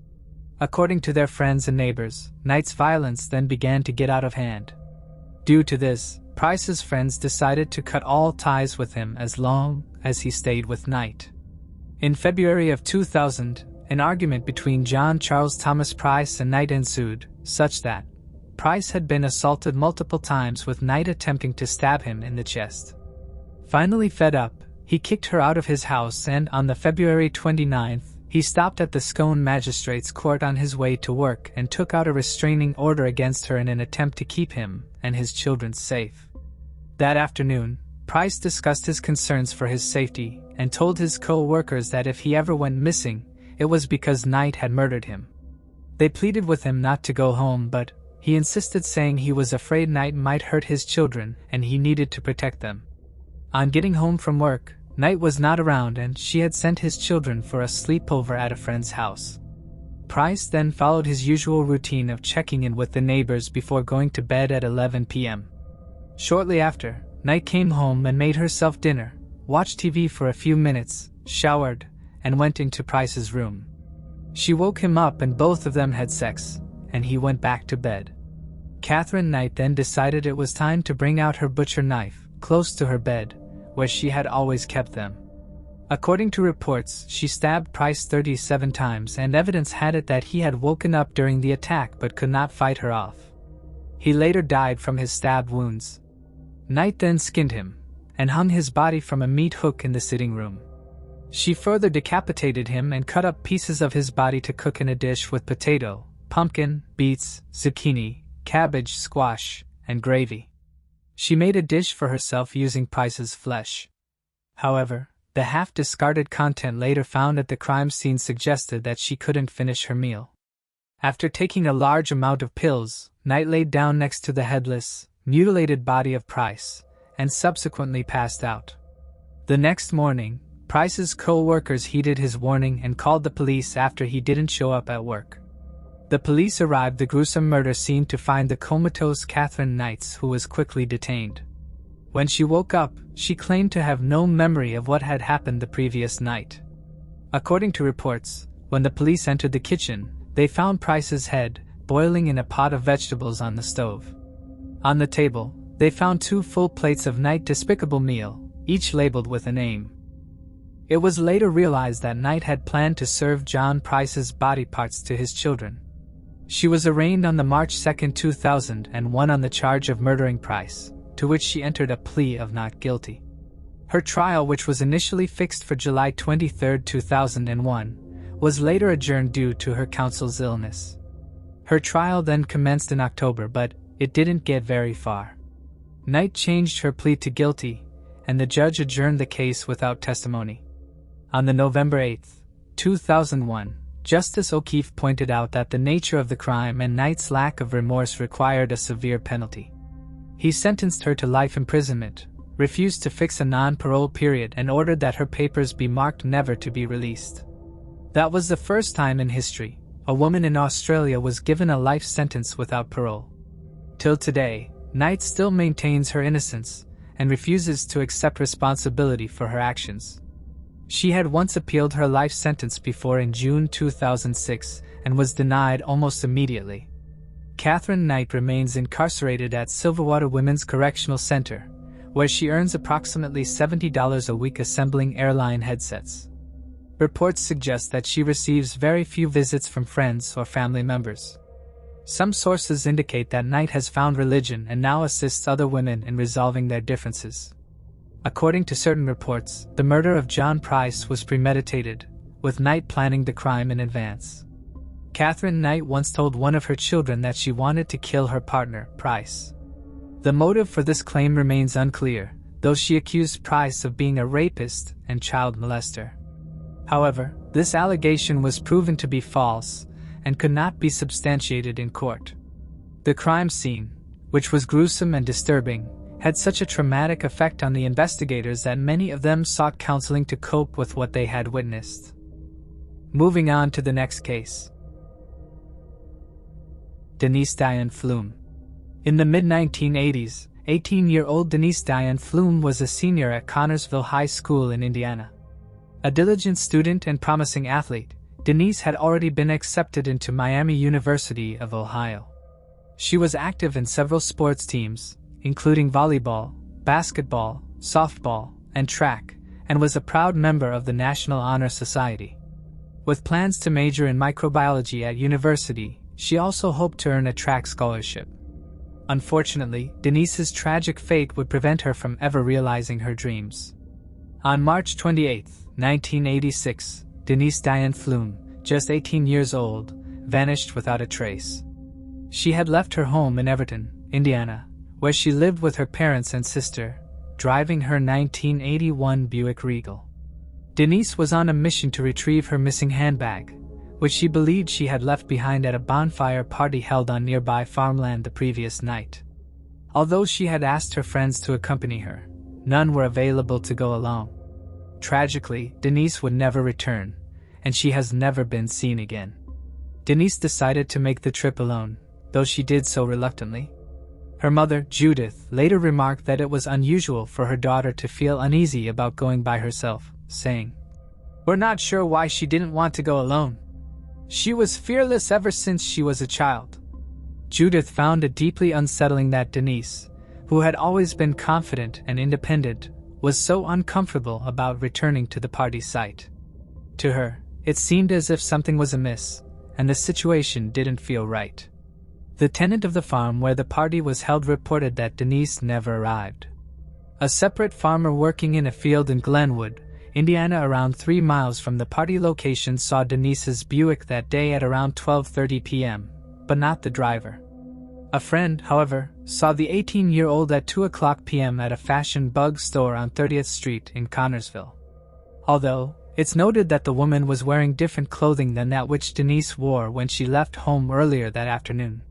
According to their friends and neighbors, Knight's violence then began to get out of hand. Due to this, Price's friends decided to cut all ties with him as long as he stayed with Knight. In February of 2000, an argument between John Charles Thomas Price and Knight ensued, such that Price had been assaulted multiple times, with Knight attempting to stab him in the chest. Finally fed up, he kicked her out of his house, and on the February 29th, he stopped at the Scone Magistrates Court on his way to work and took out a restraining order against her in an attempt to keep him and his children safe. That afternoon, Price discussed his concerns for his safety and told his co-workers that if he ever went missing, it was because Knight had murdered him. They pleaded with him not to go home, but he insisted, saying he was afraid Knight might hurt his children and he needed to protect them. On getting home from work, Knight was not around and she had sent his children for a sleepover at a friend's house. Price then followed his usual routine of checking in with the neighbors before going to bed at 11 p.m. Shortly after, Knight came home and made herself dinner, watched TV for a few minutes, showered, and went into Price's room. She woke him up and both of them had sex, and he went back to bed. Katherine Knight then decided it was time to bring out her butcher knife, close to her bed, where she had always kept them. According to reports, she stabbed Price 37 times, and evidence had it that he had woken up during the attack but could not fight her off. He later died from his stab wounds. Knight then skinned him and hung his body from a meat hook in the sitting room. She further decapitated him and cut up pieces of his body to cook in a dish with potato, pumpkin, beets, zucchini, cabbage, squash, and gravy. She made a dish for herself using Price's flesh. However, the half-discarded content later found at the crime scene suggested that she couldn't finish her meal. After taking a large amount of pills, Knight laid down next to the headless, mutilated body of Price, and subsequently passed out. The next morning, Price's co-workers heeded his warning and called the police after he didn't show up at work. The police arrived at the gruesome murder scene to find the comatose Katherine Knight, who was quickly detained. When she woke up, she claimed to have no memory of what had happened the previous night. According to reports, when the police entered the kitchen, they found Price's head boiling in a pot of vegetables on the stove. On the table, they found 2 full plates of Knight's despicable meal, each labeled with a name. It was later realized that Knight had planned to serve John Price's body parts to his children. She was arraigned on the March 2, 2001 on the charge of murdering Price, to which she entered a plea of not guilty. Her trial, which was initially fixed for July 23, 2001, was later adjourned due to her counsel's illness. Her trial then commenced in October, but it didn't get very far. Knight changed her plea to guilty, and the judge adjourned the case without testimony. On the November 8, 2001, Justice O'Keefe pointed out that the nature of the crime and Knight's lack of remorse required a severe penalty. He sentenced her to life imprisonment, refused to fix a non-parole period, and ordered that her papers be marked never to be released. That was the first time in history a woman in Australia was given a life sentence without parole. Till today, Knight still maintains her innocence and refuses to accept responsibility for her actions. She had once appealed her life sentence before in June 2006 and was denied almost immediately. Katherine Knight remains incarcerated at Silverwater Women's Correctional Center, where she earns approximately $70 a week assembling airline headsets. Reports suggest that she receives very few visits from friends or family members. Some sources indicate that Knight has found religion and now assists other women in resolving their differences. According to certain reports, the murder of John Price was premeditated, with Knight planning the crime in advance. Katherine Knight once told one of her children that she wanted to kill her partner, Price. The motive for this claim remains unclear, though she accused Price of being a rapist and child molester. However, this allegation was proven to be false and could not be substantiated in court. The crime scene, which was gruesome and disturbing, had such a traumatic effect on the investigators that many of them sought counseling to cope with what they had witnessed. Moving on to the next case. Denise Diane Pflum. In the mid-1980s, 18-year-old Denise Diane Pflum was a senior at Connorsville High School in Indiana. A diligent student and promising athlete, Denise had already been accepted into Miami University of Ohio. She was active in several sports teams, including volleyball, basketball, softball, and track, and was a proud member of the National Honor Society. With plans to major in microbiology at university, she also hoped to earn a track scholarship. Unfortunately, Denise's tragic fate would prevent her from ever realizing her dreams. On March 28, 1986, Denise Diane Pflum, just 18 years old, vanished without a trace. She had left her home in Everton, Indiana, where she lived with her parents and sister, driving her 1981 Buick Regal. Denise was on a mission to retrieve her missing handbag, which she believed she had left behind at a bonfire party held on nearby farmland the previous night. Although she had asked her friends to accompany her, none were available to go along. Tragically, Denise would never return, and she has never been seen again. Denise decided to make the trip alone, though she did so reluctantly. Her mother, Judith, later remarked that it was unusual for her daughter to feel uneasy about going by herself, saying, "We're not sure why she didn't want to go alone. She was fearless ever since she was a child." Judith found it deeply unsettling that Denise, who had always been confident and independent, was so uncomfortable about returning to the party site. To her, it seemed as if something was amiss, and the situation didn't feel right. The tenant of the farm where the party was held reported that Denise never arrived. A separate farmer working in a field in Glenwood, Indiana, around 3 miles from the party location, saw Denise's Buick that day at around 12:30 p.m., but not the driver. A friend, however, saw the 18-year-old at 2:00 p.m. at a fashion bug store on 30th Street in Connorsville. Although, it's noted that the woman was wearing different clothing than that which Denise wore when she left home earlier that afternoon.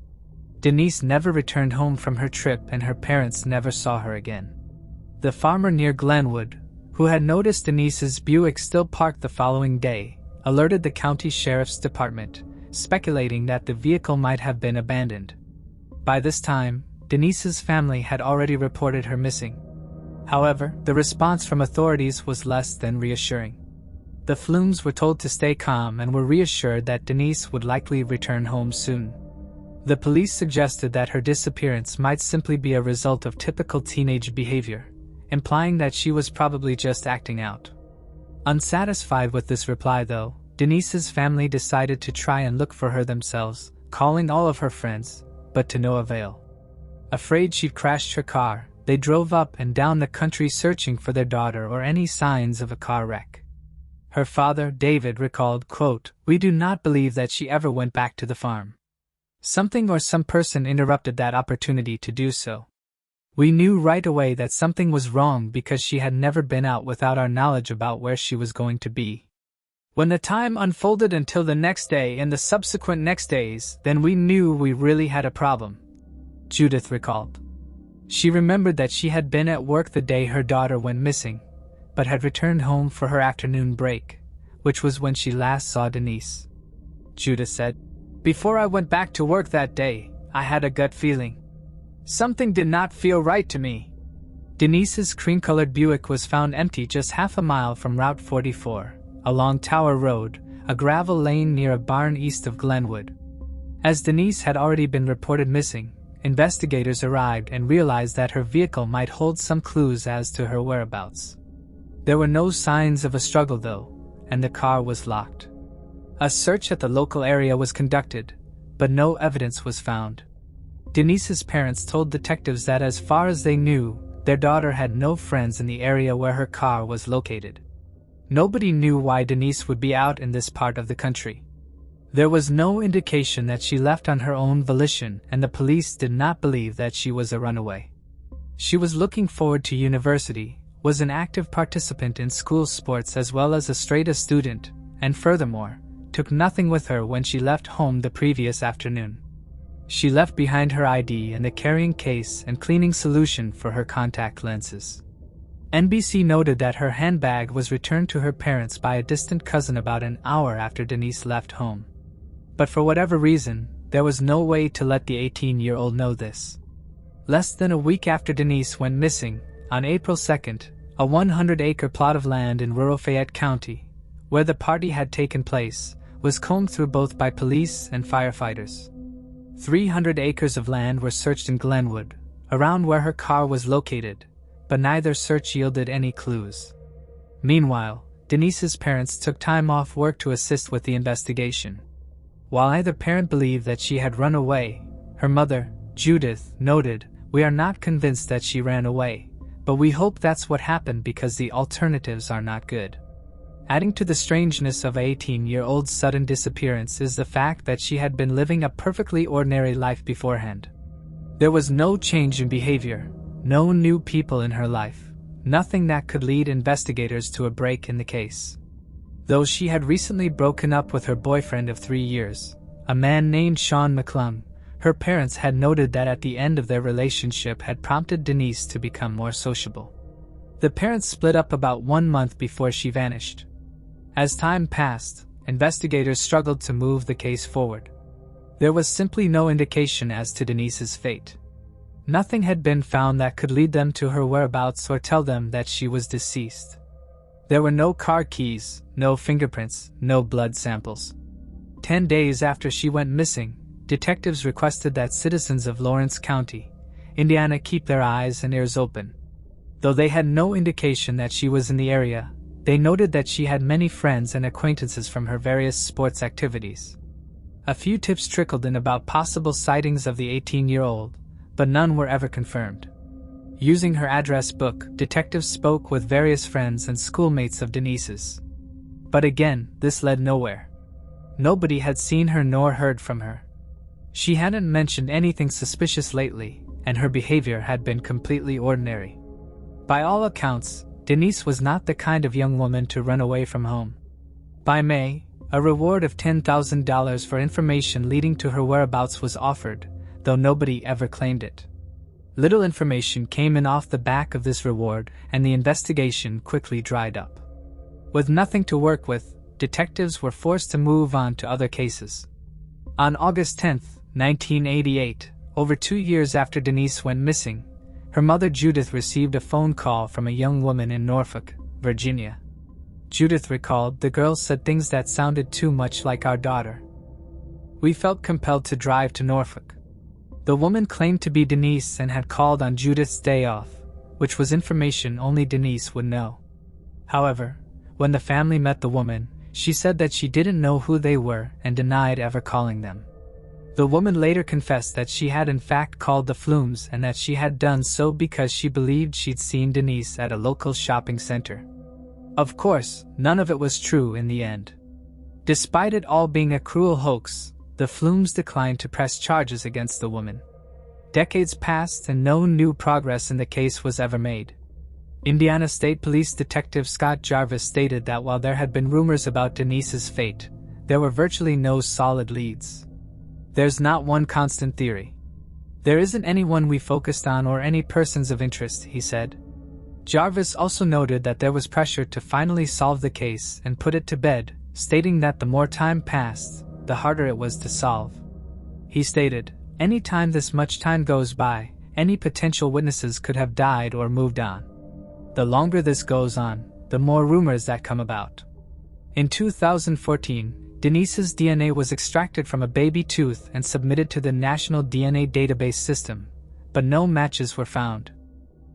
Denise never returned home from her trip and her parents never saw her again. The farmer near Glenwood, who had noticed Denise's Buick still parked the following day, alerted the county sheriff's department, speculating that the vehicle might have been abandoned. By this time, Denise's family had already reported her missing. However, the response from authorities was less than reassuring. The Pflums were told to stay calm and were reassured that Denise would likely return home soon. The police suggested that her disappearance might simply be a result of typical teenage behavior, implying that she was probably just acting out. Unsatisfied with this reply, though, Denise's family decided to try and look for her themselves, calling all of her friends, but to no avail. Afraid she'd crashed her car, they drove up and down the country searching for their daughter or any signs of a car wreck. Her father, David, recalled, quote, "We do not believe that she ever went back to the farm. Something or some person interrupted that opportunity to do so. We knew right away that something was wrong because she had never been out without our knowledge about where she was going to be. When the time unfolded until the next day and the subsequent next days, then we knew we really had a problem," Judith recalled. She remembered that she had been at work the day her daughter went missing, but had returned home for her afternoon break, which was when she last saw Denise. Judith said, "Before I went back to work that day, I had a gut feeling. Something did not feel right to me." Denise's cream-colored Buick was found empty just half a mile from Route 44, along Tower Road, a gravel lane near a barn east of Glenwood. As Denise had already been reported missing, investigators arrived and realized that her vehicle might hold some clues as to her whereabouts. There were no signs of a struggle, though, and the car was locked. A search at the local area was conducted, but no evidence was found. Denise's parents told detectives that as far as they knew, their daughter had no friends in the area where her car was located. Nobody knew why Denise would be out in this part of the country. There was no indication that she left on her own volition, and the police did not believe that she was a runaway. She was looking forward to university, was an active participant in school sports as well as a straight-A student, and furthermore, took nothing with her when she left home the previous afternoon. She left behind her ID and the carrying case and cleaning solution for her contact lenses. NBC noted that her handbag was returned to her parents by a distant cousin about an hour after Denise left home. But for whatever reason, there was no way to let the 18-year-old know this. Less than a week after Denise went missing, on April 2nd, a 100-acre plot of land in rural Fayette County, where the party had taken place, was combed through both by police and firefighters. 300 acres of land were searched in Glenwood, around where her car was located, but neither search yielded any clues. Meanwhile, Denise's parents took time off work to assist with the investigation. While either parent believed that she had run away, her mother, Judith, noted, "We are not convinced that she ran away, but we hope that's what happened because the alternatives are not good." Adding to the strangeness of a 18-year-old's sudden disappearance is the fact that she had been living a perfectly ordinary life beforehand. There was no change in behavior, no new people in her life, nothing that could lead investigators to a break in the case. Though she had recently broken up with her boyfriend of 3 years, a man named Sean Pflum, her parents had noted that at the end of their relationship had prompted Denise to become more sociable. The parents split up about 1 month before she vanished. As time passed, investigators struggled to move the case forward. There was simply no indication as to Denise's fate. Nothing had been found that could lead them to her whereabouts or tell them that she was deceased. There were no car keys, no fingerprints, no blood samples. 10 days after she went missing, detectives requested that citizens of Lawrence County, Indiana, keep their eyes and ears open. Though they had no indication that she was in the area, they noted that she had many friends and acquaintances from her various sports activities. A few tips trickled in about possible sightings of the 18-year-old, but none were ever confirmed. Using her address book, detectives spoke with various friends and schoolmates of Denise's. But again, this led nowhere. Nobody had seen her nor heard from her. She hadn't mentioned anything suspicious lately, and her behavior had been completely ordinary. By all accounts, Denise was not the kind of young woman to run away from home. By May, a reward of $10,000 for information leading to her whereabouts was offered, though nobody ever claimed it. Little information came in off the back of this reward, and the investigation quickly dried up. With nothing to work with, detectives were forced to move on to other cases. On August 10, 1988, over 2 years after Denise went missing, her mother Judith received a phone call from a young woman in Norfolk, Virginia. Judith recalled, "The girl said things that sounded too much like our daughter. We felt compelled to drive to Norfolk." The woman claimed to be Denise and had called on Judith's day off, which was information only Denise would know. However, when the family met the woman, she said that she didn't know who they were and denied ever calling them. The woman later confessed that she had in fact called the Pflums and that she had done so because she believed she'd seen Denise at a local shopping center. Of course, none of it was true in the end. Despite it all being a cruel hoax, the Pflums declined to press charges against the woman. Decades passed and no new progress in the case was ever made. Indiana State Police Detective Scott Jarvis stated that while there had been rumors about Denise's fate, there were virtually no solid leads. "There's not one constant theory. There isn't anyone we focused on or any persons of interest," he said. Jarvis also noted that there was pressure to finally solve the case and put it to bed, stating that the more time passed, the harder it was to solve. He stated, "Any time this much time goes by, any potential witnesses could have died or moved on. The longer this goes on, the more rumors that come about." In 2014, Denise's DNA was extracted from a baby tooth and submitted to the National DNA Database System, but no matches were found.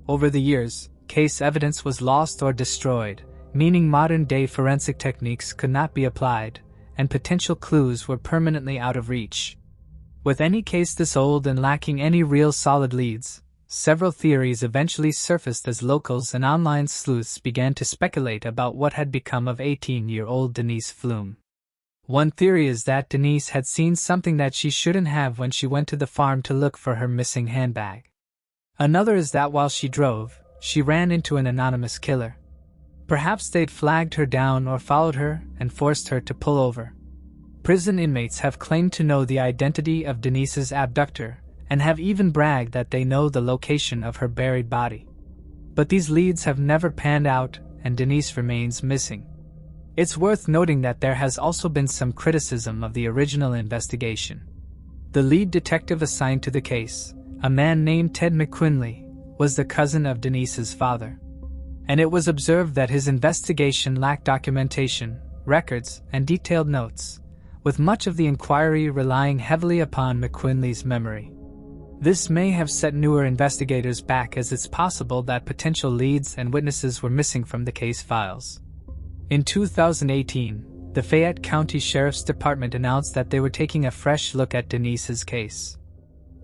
Over the years, case evidence was lost or destroyed, meaning modern-day forensic techniques could not be applied, and potential clues were permanently out of reach. With any case this old and lacking any real solid leads, several theories eventually surfaced as locals and online sleuths began to speculate about what had become of 18-year-old Denise Pflum. One theory is that Denise had seen something that she shouldn't have when she went to the farm to look for her missing handbag. Another is that while she drove, she ran into an anonymous killer. Perhaps they'd flagged her down or followed her and forced her to pull over. Prison inmates have claimed to know the identity of Denise's abductor and have even bragged that they know the location of her buried body. But these leads have never panned out, and Denise remains missing. It's worth noting that there has also been some criticism of the original investigation. The lead detective assigned to the case, a man named Ted McQuinley, was the cousin of Denise's father. And it was observed that his investigation lacked documentation, records, and detailed notes, with much of the inquiry relying heavily upon McQuinley's memory. This may have set newer investigators back, as it's possible that potential leads and witnesses were missing from the case files. In 2018, the Fayette County Sheriff's Department announced that they were taking a fresh look at Denise's case.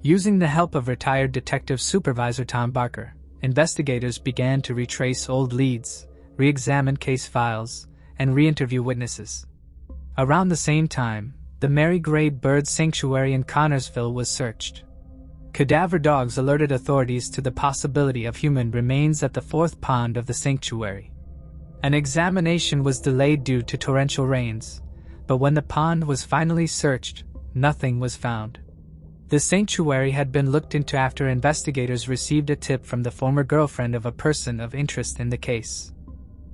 Using the help of retired Detective Supervisor Tom Barker, investigators began to retrace old leads, re-examine case files, and re-interview witnesses. Around the same time, the Mary Gray Bird Sanctuary in Connorsville was searched. Cadaver dogs alerted authorities to the possibility of human remains at the fourth pond of the sanctuary. An examination was delayed due to torrential rains, but when the pond was finally searched, nothing was found. The sanctuary had been looked into after investigators received a tip from the former girlfriend of a person of interest in the case.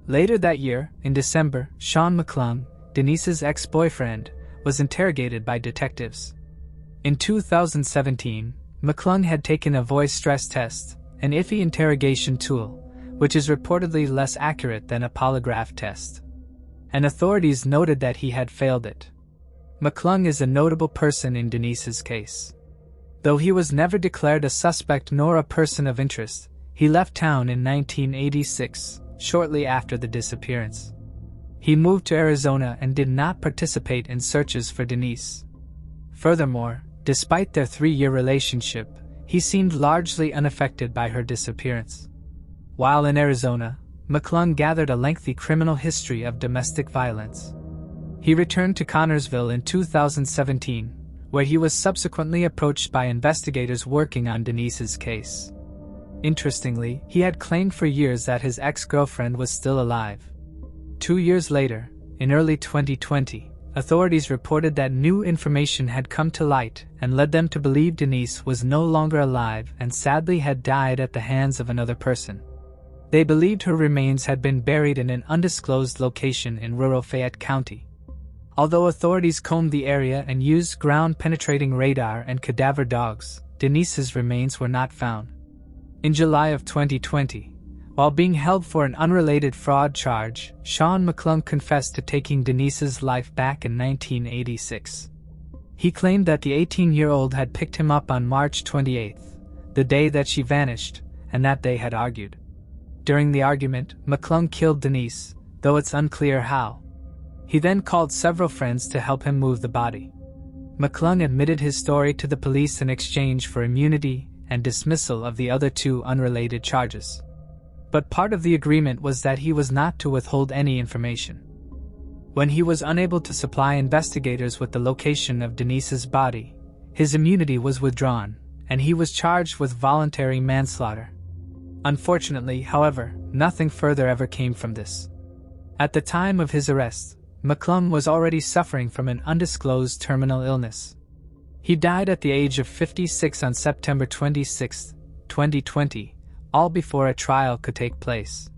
Later that year, in December, Sean McClung, Denise's ex-boyfriend, was interrogated by detectives. In 2017, McClung had taken a voice stress test, an iffy interrogation tool, which is reportedly less accurate than a polygraph test. And authorities noted that he had failed it. McClung is a notable person in Denise's case. Though he was never declared a suspect nor a person of interest, he left town in 1986, shortly after the disappearance. He moved to Arizona and did not participate in searches for Denise. Furthermore, despite their 3-year relationship, he seemed largely unaffected by her disappearance. While in Arizona, McClung gathered a lengthy criminal history of domestic violence. He returned to Connorsville in 2017, where he was subsequently approached by investigators working on Denise's case. Interestingly, he had claimed for years that his ex-girlfriend was still alive. 2 years later, in early 2020, authorities reported that new information had come to light and led them to believe Denise was no longer alive and sadly had died at the hands of another person. They believed her remains had been buried in an undisclosed location in rural Fayette County. Although authorities combed the area and used ground-penetrating radar and cadaver dogs, Denise's remains were not found. In July of 2020, while being held for an unrelated fraud charge, Sean McClung confessed to taking Denise's life back in 1986. He claimed that the 18-year-old had picked him up on March 28, the day that she vanished, and that they had argued. During the argument, McClung killed Denise, though it's unclear how. He then called several friends to help him move the body. McClung admitted his story to the police in exchange for immunity and dismissal of the other 2 unrelated charges. But part of the agreement was that he was not to withhold any information. When he was unable to supply investigators with the location of Denise's body, his immunity was withdrawn, and he was charged with voluntary manslaughter. Unfortunately, however, nothing further ever came from this. At the time of his arrest, McClung was already suffering from an undisclosed terminal illness. He died at the age of 56 on September 26, 2020, all before a trial could take place.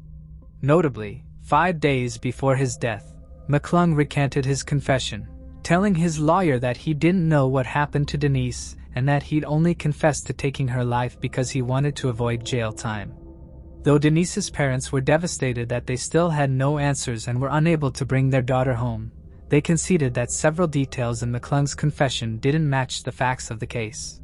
Notably, 5 days before his death, McClung recanted his confession, telling his lawyer that he didn't know what happened to Denise and that he'd only confessed to taking her life because he wanted to avoid jail time. Though Denise's parents were devastated that they still had no answers and were unable to bring their daughter home, they conceded that several details in McClung's confession didn't match the facts of the case.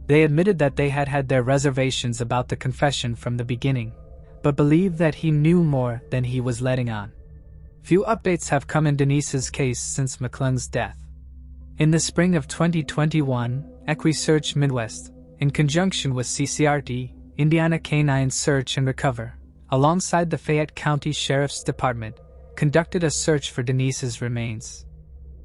They admitted that they had had their reservations about the confession from the beginning, but believed that he knew more than he was letting on. Few updates have come in Denise's case since McClung's death. In the spring of 2021, EquiSearch Midwest, in conjunction with CCRT, Indiana Canine Search and Recover, alongside the Fayette County Sheriff's Department, conducted a search for Denise's remains.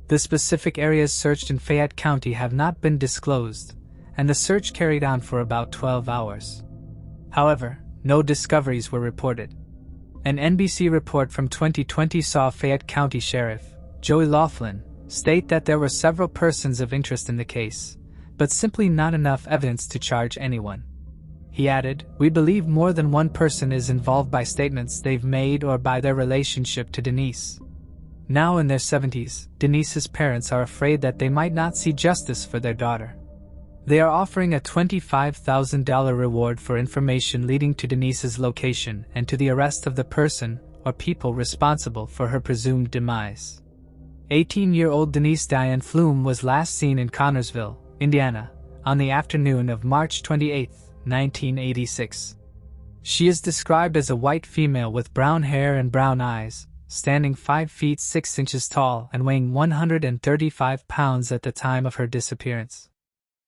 The specific areas searched in Fayette County have not been disclosed, and the search carried on for about 12 hours. However, no discoveries were reported. An NBC report from 2020 saw Fayette County Sheriff Joey Laughlin state that there were several persons of interest in the case, but simply not enough evidence to charge anyone. He added, "We believe more than one person is involved by statements they've made or by their relationship to Denise." Now in their 70s, Denise's parents are afraid that they might not see justice for their daughter. They are offering a $25,000 reward for information leading to Denise's location and to the arrest of the person or people responsible for her presumed demise. 18-year-old Denise Diane Pflum was last seen in Connorsville, Indiana, on the afternoon of March 28, 1986. She is described as a white female with brown hair and brown eyes, standing 5 feet 6 inches tall and weighing 135 pounds at the time of her disappearance.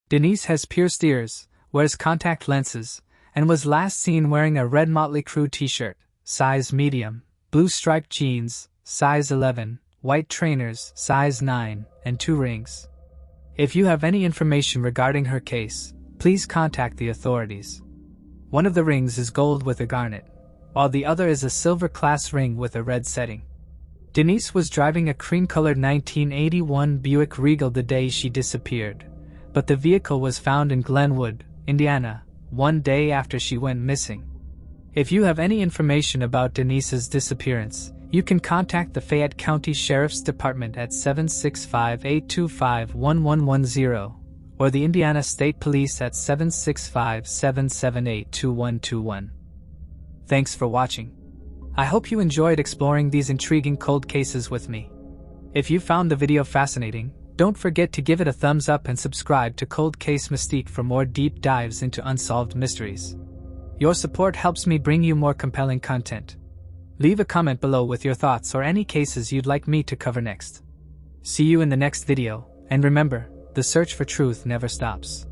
Denise has pierced ears, wears contact lenses, and was last seen wearing a red Motley Crue t-shirt, size medium, blue striped jeans, size 11, white trainers, size 9, and 2 rings. If you have any information regarding her case, please contact the authorities. One of the rings is gold with a garnet, while the other is a silver class ring with a red setting. Denise was driving a cream-colored 1981 Buick Regal the day she disappeared, but the vehicle was found in Glenwood, Indiana, one day after she went missing. If you have any information about Denise's disappearance, you can contact the Fayette County Sheriff's Department at 765-825-1110 or the Indiana State Police at 765-778-2121. Thanks for watching. I hope you enjoyed exploring these intriguing cold cases with me. If you found the video fascinating, don't forget to give it a thumbs up and subscribe to Cold Case Mystique for more deep dives into unsolved mysteries. Your support helps me bring you more compelling content. Leave a comment below with your thoughts or any cases you'd like me to cover next. See you in the next video, and remember, the search for truth never stops.